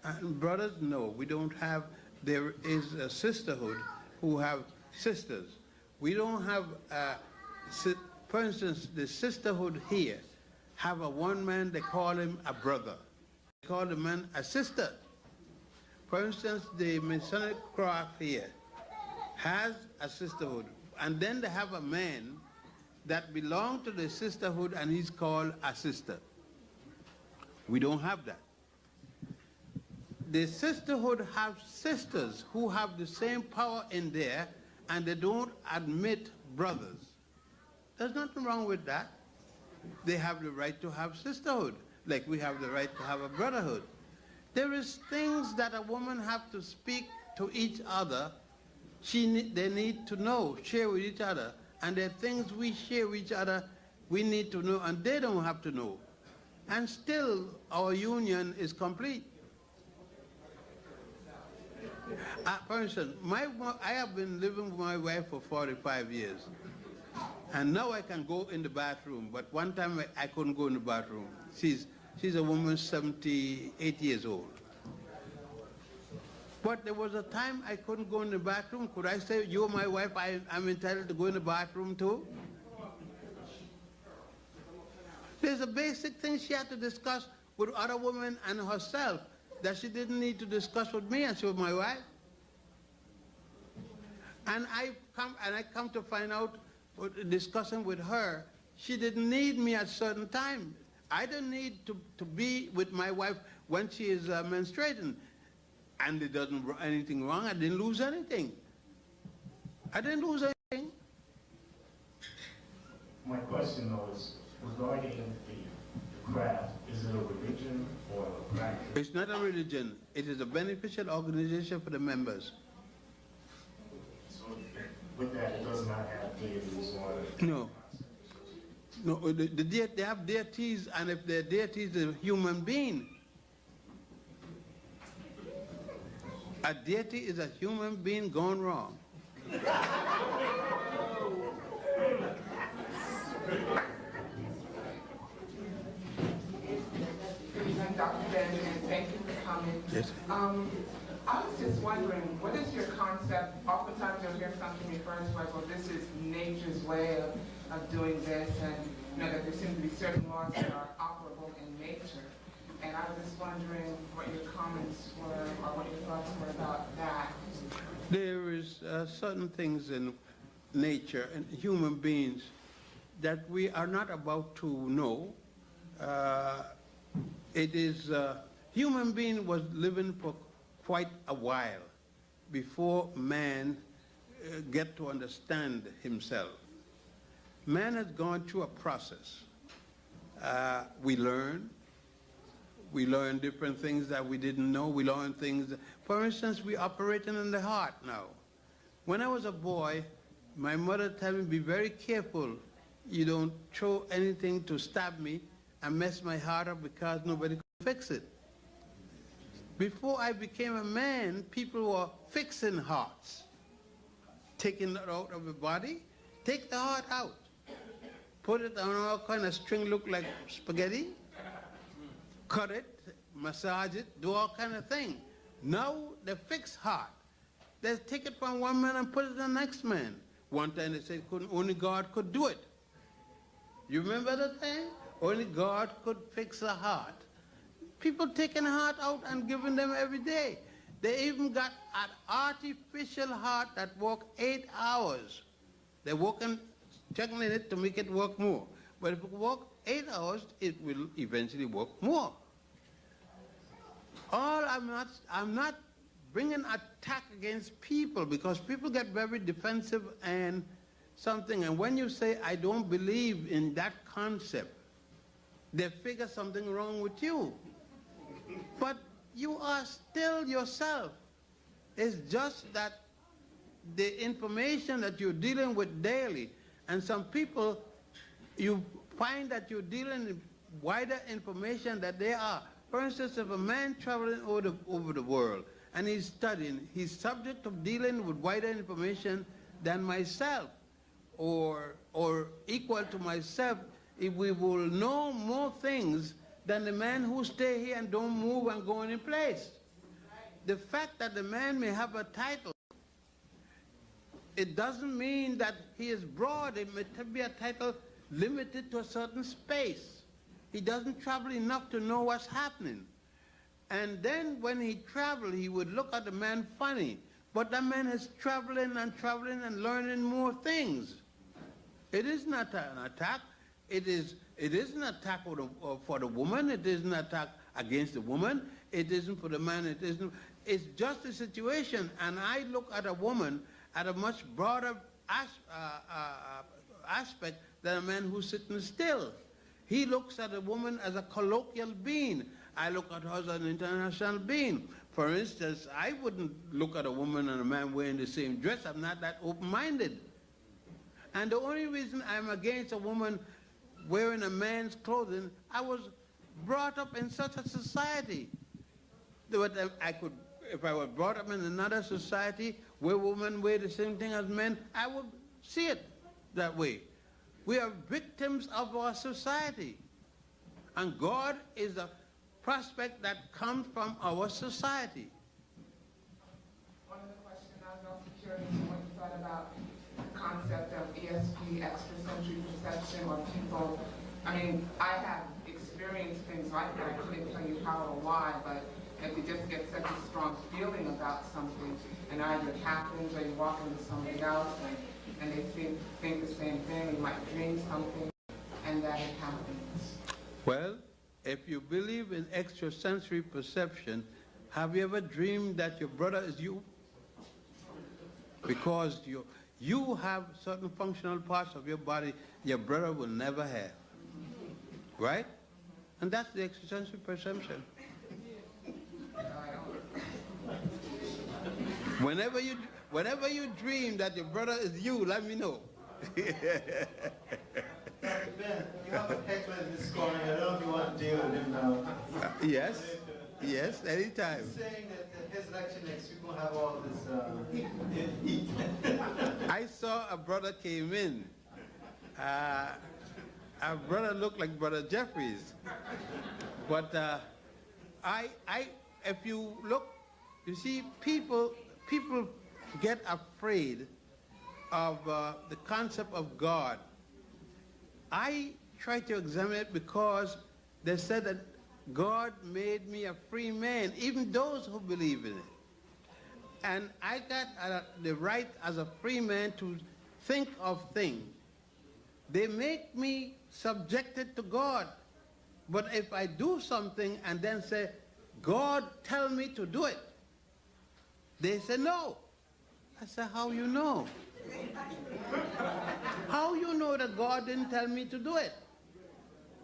and brothers? No, we don't have. There is a sisterhood who have sisters. We don't have, for instance, the sisterhood here have a one man, they call him a brother. They call the man a sister. For instance, the Masonic craft here has a sisterhood. And then they have a man that belongs to the sisterhood and he's called a sister. We don't have that. The sisterhood have sisters who have the same power in there and they don't admit brothers. There's nothing wrong with that. They have the right to have sisterhood, like we have the right to have a brotherhood. There is things that a woman have to speak to each other. They need to know, share with each other. And there are things we share with each other we need to know, and they don't have to know. And still, our union is complete. For instance, I have been living with my wife for 45 years. And now I can go in the bathroom, but one time I couldn't go in the bathroom. She's a woman 78 years old. But there was a time I couldn't go in the bathroom. Could I say, you're my wife, I'm entitled to go in the bathroom too? There's a basic thing she had to discuss with other women and herself that she didn't need to discuss with me, and she was my wife. And I come to find out, discussing with her, she didn't need me at a certain time. I didn't need to be with my wife when she is menstruating. And it doesn't anything wrong. I didn't lose anything. I didn't lose anything. My question, though, is regarding the craft. Is it a religion or a practice? It's not a religion. It is a beneficial organization for the members. So with that, it does not have deities or... No. No, they have deities, and if their deity is a human being, a deity is a human being gone wrong. Dr. Benjamin, thank you for coming. Yes. I was just wondering, what is your concept? Oftentimes you'll hear something referred to as, well, this is nature's way of doing this, and that there seem to be certain laws that are operable in nature. And I was just wondering what your comments were, or what your thoughts were about that. There is certain things in nature and human beings that we are not about to know. It is human being was living for quite a while before man get to understand himself. Man has gone through a process. We learn different things that we didn't know. We learn things. For instance, we operating in the heart now. When I was a boy, my mother told me, be very careful. You don't throw anything to stab me and mess my heart up because nobody could fix it. Before I became a man, people were fixing hearts. Taking it out of the body, take the heart out. Put it on all kind of string, look like spaghetti. Cut it, massage it, do all kind of things. Now they fix heart. They take it from one man and put it in the next man. One time they said only God could do it. You remember that thing? Only God could fix a heart. People taking a heart out and giving them every day. They even got an artificial heart that works 8 hours. They're working, checking it to make it work more. But if it works 8 hours, it will eventually work more. I'm not bringing attack against people because people get very defensive and something. And when you say, I don't believe in that concept, they figure something wrong with you. But you are still yourself. It's just that the information that you're dealing with daily, and some people, you find that you're dealing with wider information that they are. For instance, if a man traveling over the world and he's studying, he's subject of dealing with wider information than myself, or equal to myself, if we will know more things than the man who stay here and don't move and go any place. The fact that the man may have a title, it doesn't mean that he is broad. It may be a title limited to a certain space. He doesn't travel enough to know what's happening. And then when he traveled, he would look at the man funny. But that man is traveling and learning more things. It is not an attack. It is an attack for the woman. It is an attack against the woman. It isn't for the man. It isn't. It's just a situation. And I look at a woman at a much broader aspect than a man who's sitting still. He looks at a woman as a colloquial being. I look at her as an international being. For instance, I wouldn't look at a woman and a man wearing the same dress. I'm not that open-minded. And the only reason I'm against a woman wearing a man's clothing, I was brought up in such a society. But if I were brought up in another society where women wear the same thing as men, I would see it that way. We are victims of our society. And God is a prospect that comes from our society. One of the questions I was also curious what you thought about the concept of ESP, extrasensory perception, or people. I mean, I have experienced things like that. I couldn't tell you how or why, but if you just get such a strong feeling about something, and either it happens or you walk into somebody else and they think the same thing, you might dream something, and that it happens. Well, if you believe in extrasensory perception, have you ever dreamed that your brother is you? Because you have certain functional parts of your body your brother will never have. Right? And that's the extrasensory perception. Whenever you dream that your brother is you, let me know. Dr. Ben, you have a heckler in this corner. I don't know if you want to deal with him now. Yes, anytime. He's saying that his lecture next week will have all this heat. I saw a brother came in. A brother looked like Brother Jeffries. But if you look, you see, people get afraid of the concept of God. I try to examine it because they said that God made me a free man, even those who believe in it. And I got the right as a free man to think of things. They make me subjected to God. But if I do something and then say, God tell me to do it. They say no. I said, how you know? How you know that God didn't tell me to do it?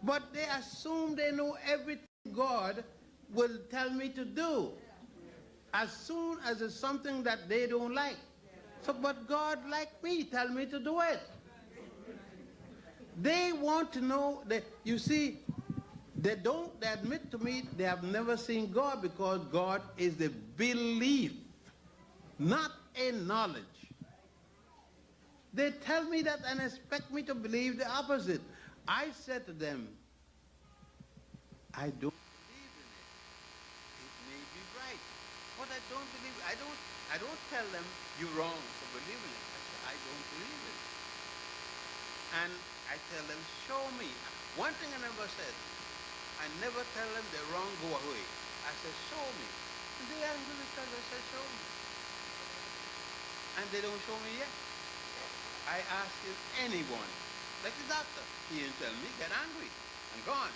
But they assume they know everything God will tell me to do, as soon as it's something that they don't like. So, but God, like me, tell me to do it. They want to know that, you see, they admit to me they have never seen God, because God is the belief, not a knowledge. They tell me that and expect me to believe the opposite. I said to them, I don't believe in it. It may be right, but I don't believe it. I don't tell them you're wrong for believing it. I say, I don't believe it. And I tell them, show me. One thing I never said, I never tell them they're wrong, go away. I said, show me. And they are angry because I said, show me. And they don't show me yet. I ask if anyone, like the doctor, he didn't tell me, get angry and gone.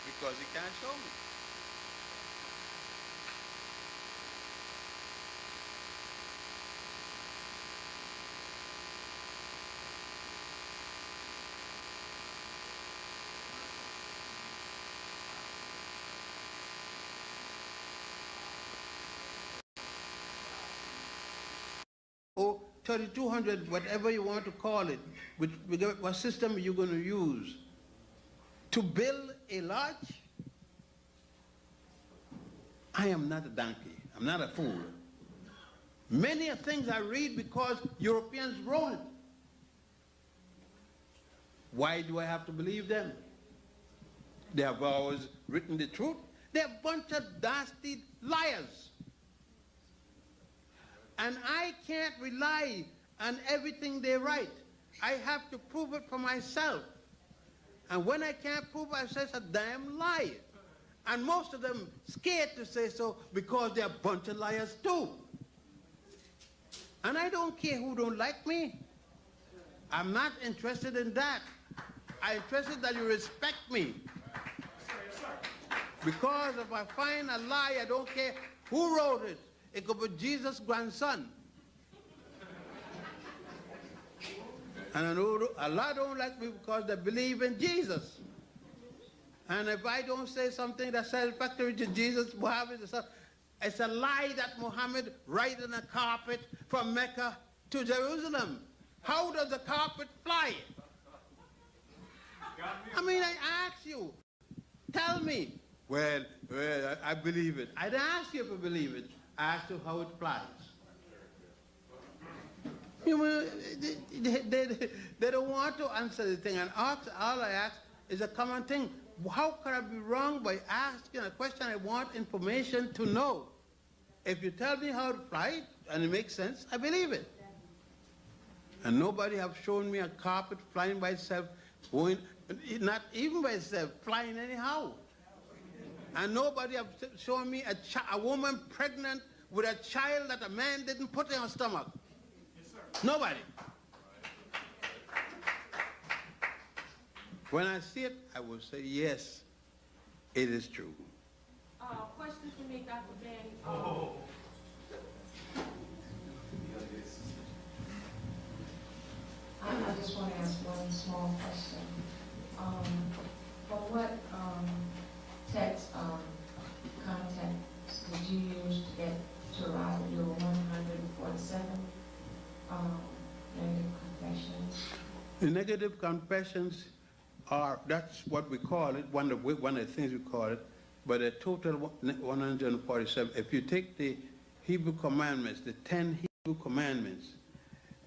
Because he can't show me. Or 3200, whatever you want to call it, what system are you going to use to build a lodge? I am not a donkey. I'm not a fool. Many things I read because Europeans wrote it. Why do I have to believe them? They have always written the truth. They're a bunch of nasty liars. And I can't rely on everything they write. I have to prove it for myself. And when I can't prove it, I say it's a damn lie. And most of them scared to say so because they're a bunch of liars too. And I don't care who don't like me. I'm not interested in that. I'm interested that you respect me. Because if I find a lie, I don't care who wrote it. It could be Jesus' grandson. And I know a lot don't like me because they believe in Jesus. And if I don't say something that's satisfactory to Jesus, Muhammad, it's a lie that Muhammad ride on a carpet from Mecca to Jerusalem. How does the carpet fly? I mean, I ask you, tell me. Well, I believe it. I didn't ask you if you believe it. I asked you how it flies. You know, they don't want to answer the thing. And all I ask is a common thing. How could I be wrong by asking a question? I want information to know. If you tell me how to fly, and it makes sense, I believe it. And nobody have shown me a carpet flying by itself, going, not even by itself, flying anyhow. And nobody have shown me a woman pregnant with a child that a man didn't put in her stomach. Yes, sir. Nobody. When I see it, I will say, yes, it is true. Question for me, Dr. Ben. I just want to ask one small question. From what text content did you use to get to arrive at your 147 negative confessions? The negative confessions are, that's what we call it, one of the things we call it, but a total 147. If you take the Hebrew commandments, the 10 Hebrew commandments,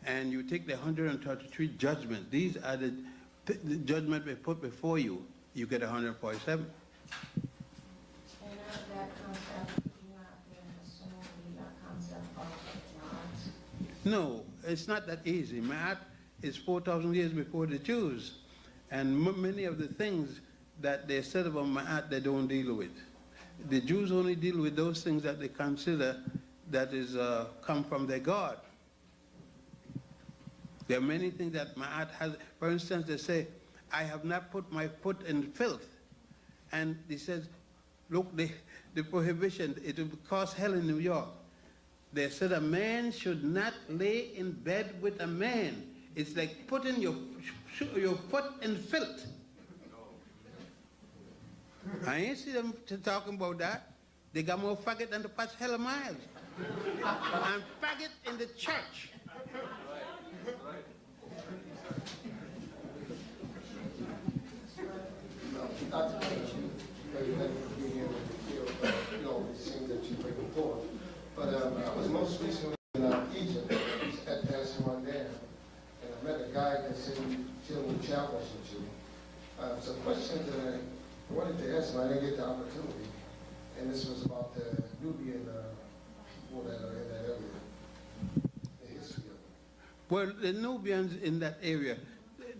and you take the 133 judgments, these are the judgment we put before you, you get 147. And that concept, you not assume the concept of God? No, it's not that easy. Math is 4,000 years before the Jews. And many of the things that they said about Ma'at, they don't deal with. The Jews only deal with those things that they consider that is come from their God. There are many things that Ma'at has. For instance, they say, I have not put my foot in filth. And he says, look, the prohibition, it will cause hell in New York. They said a man should not lay in bed with a man. It's like putting your foot in filth. I ain't see them talking about that. They got more faggot than the past hell of miles. And faggot in the church. Dr. Thank you for being here with the field, you know, the things that you bring forth. But I was most recently in Egypt, at Pastor one there, and I met a guy that said he dealing with child relationship. Some questions that I wanted to ask him, I didn't get the opportunity, and this was about the Nubian people that are in that area, the history of it. Well, the Nubians in that area,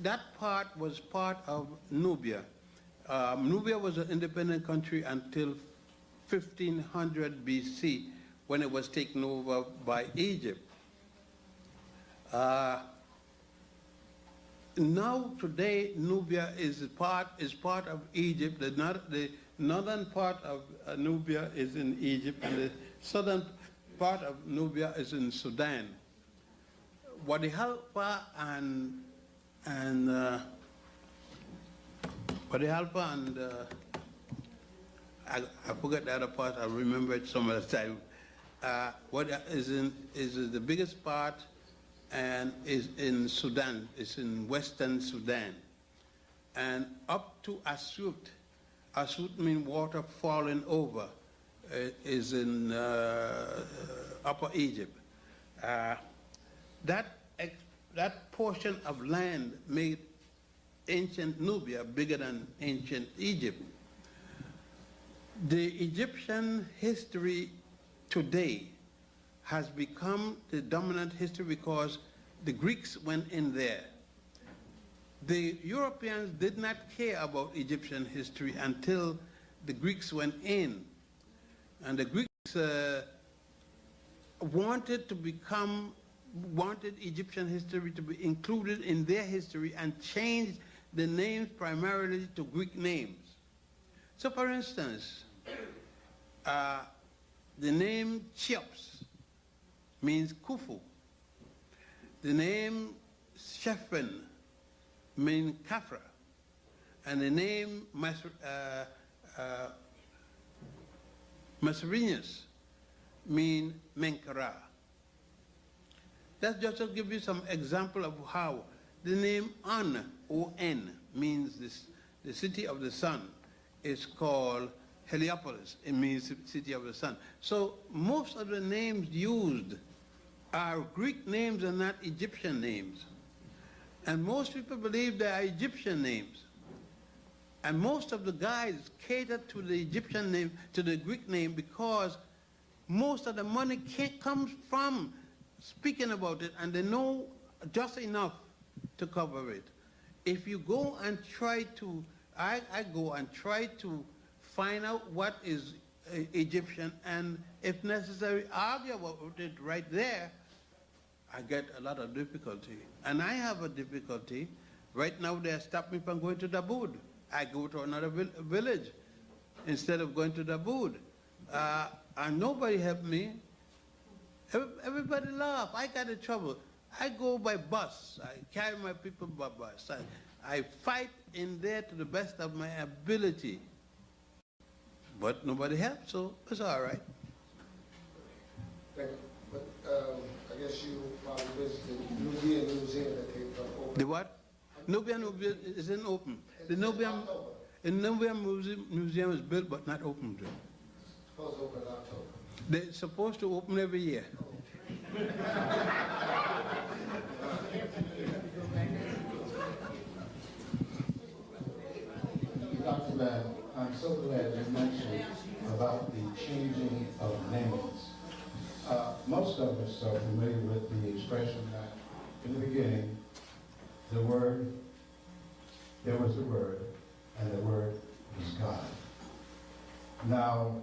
that part was part of Nubia. Nubia was an independent country until 1500 BC, when it was taken over by Egypt. Now, today, Nubia is part of Egypt. The northern part of Nubia is in Egypt, and the southern part of Nubia is in Sudan. Wadi Halfa and I forget the other part. I'll remember it some other time. What is the biggest part, and is in Sudan. It's in western Sudan, and up to Asut. Asut means water falling over. Is in Upper Egypt. That portion of land made ancient Nubia bigger than ancient Egypt. The Egyptian history today has become the dominant history because the Greeks went in there. The Europeans did not care about Egyptian history until the Greeks went in. And the Greeks wanted Egyptian history to be included in their history and changed the names primarily to Greek names. So for instance, the name Cheops means Khufu. The name Shephen means Kafra. And the name Masrinus means Menkara. That's just to give you some example of how the name An, O-N, means the city of the sun, is called Heliopolis. It means city of the sun. So most of the names used are Greek names and not Egyptian names. And most people believe they are Egyptian names. And most of the guys cater to the Egyptian name, to the Greek name, because most of the money comes from speaking about it, and they know just enough to cover it. If you go and try to, I go and try to find out what is Egyptian, and if necessary, argue about it right there, I get a lot of difficulty. And I have a difficulty. Right now, they stop me from going to Daboud. I go to another village instead of going to Daboud. And nobody helped me. Everybody laugh. I got in trouble. I go by bus. I carry my people by bus. I fight in there to the best of my ability. But nobody helped, so it's all right. Thank you. But I guess you probably visited Nubia and New Zealand that they open. The what? Nubia isn't open. The Nubian Museum is built but not open. Supposed to open in October. They're supposed to open every year. Dr. Mann, I'm so glad you mentioned about the changing of names. Most of us are familiar with the expression that in the beginning, there was a word, and the word was God. Now,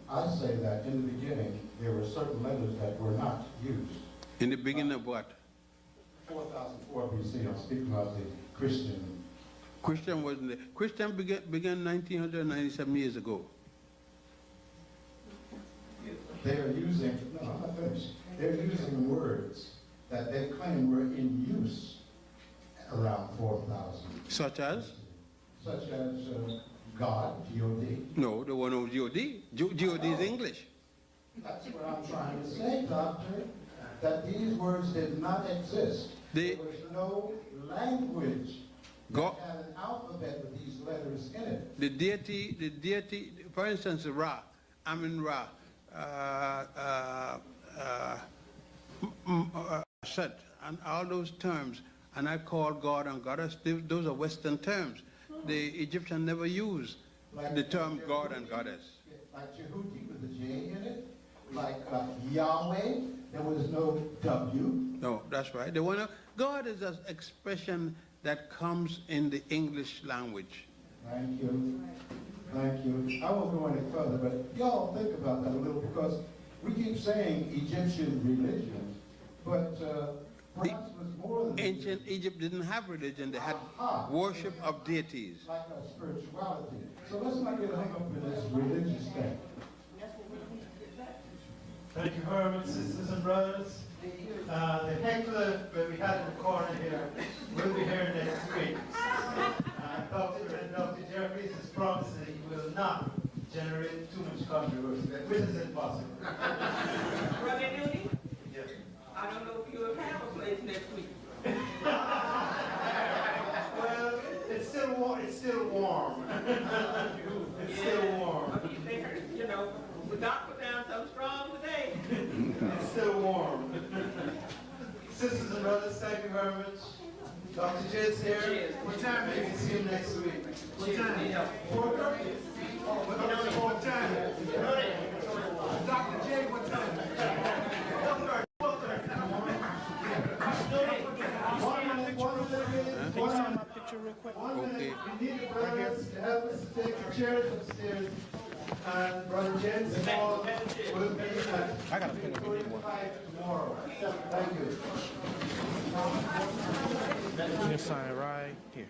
I say that in the beginning, there were certain letters that were not used. In the beginning of what? 4004 BC, I'm speaking of the Christian Christian wasn't there. Christian began 1997 years ago. They're using, no, I'm not finished. They're using words that they claim were in use around 4,000. Such as? Such as God, G-O-D. No, there were no G-O-D. G-O-D is English. That's what I'm trying to say, Doctor, that these words did not exist. There was no language that had an alphabet with these letters in it. The deity, for instance, Ra, Amin-Ra, Set, and all those terms, and I call God and Goddess, those are Western terms. The Egyptian never used the term God and Goddess. Like Jehuti with the J in it, like Yahweh, there was no W. No, that's right. God is an expression that comes in the English language. Thank you. Thank you. I won't go any further, but y'all think about that a little, because we keep saying Egyptian religion, but perhaps it was more than ancient Egypt didn't have religion. They had worship of deities. Like a spirituality. So let's not get hung up in this religious thing. Thank you very much, sisters and brothers. The heckler that we had in the corner here will be here next week. Dr. Jeffries has promised that he will not generate too much controversy, which is impossible. Brother Newton? Yes. I don't know if you'll have a place next week. Well, it's still warm. It's still warm. It's still warm. They heard, you know, the doc put down something strong today. It's still warm. Sisters and brothers, thank you very much. Dr. J is here. Cheers. What time? Maybe see him next week. What time? 4:30. What time? Dr. J, what time? 4:30. 1 minute. We need the brothers to help us to take the chairs upstairs. And Brother James Paul will be at 8:45 tomorrow. Thank you. You can sign right here.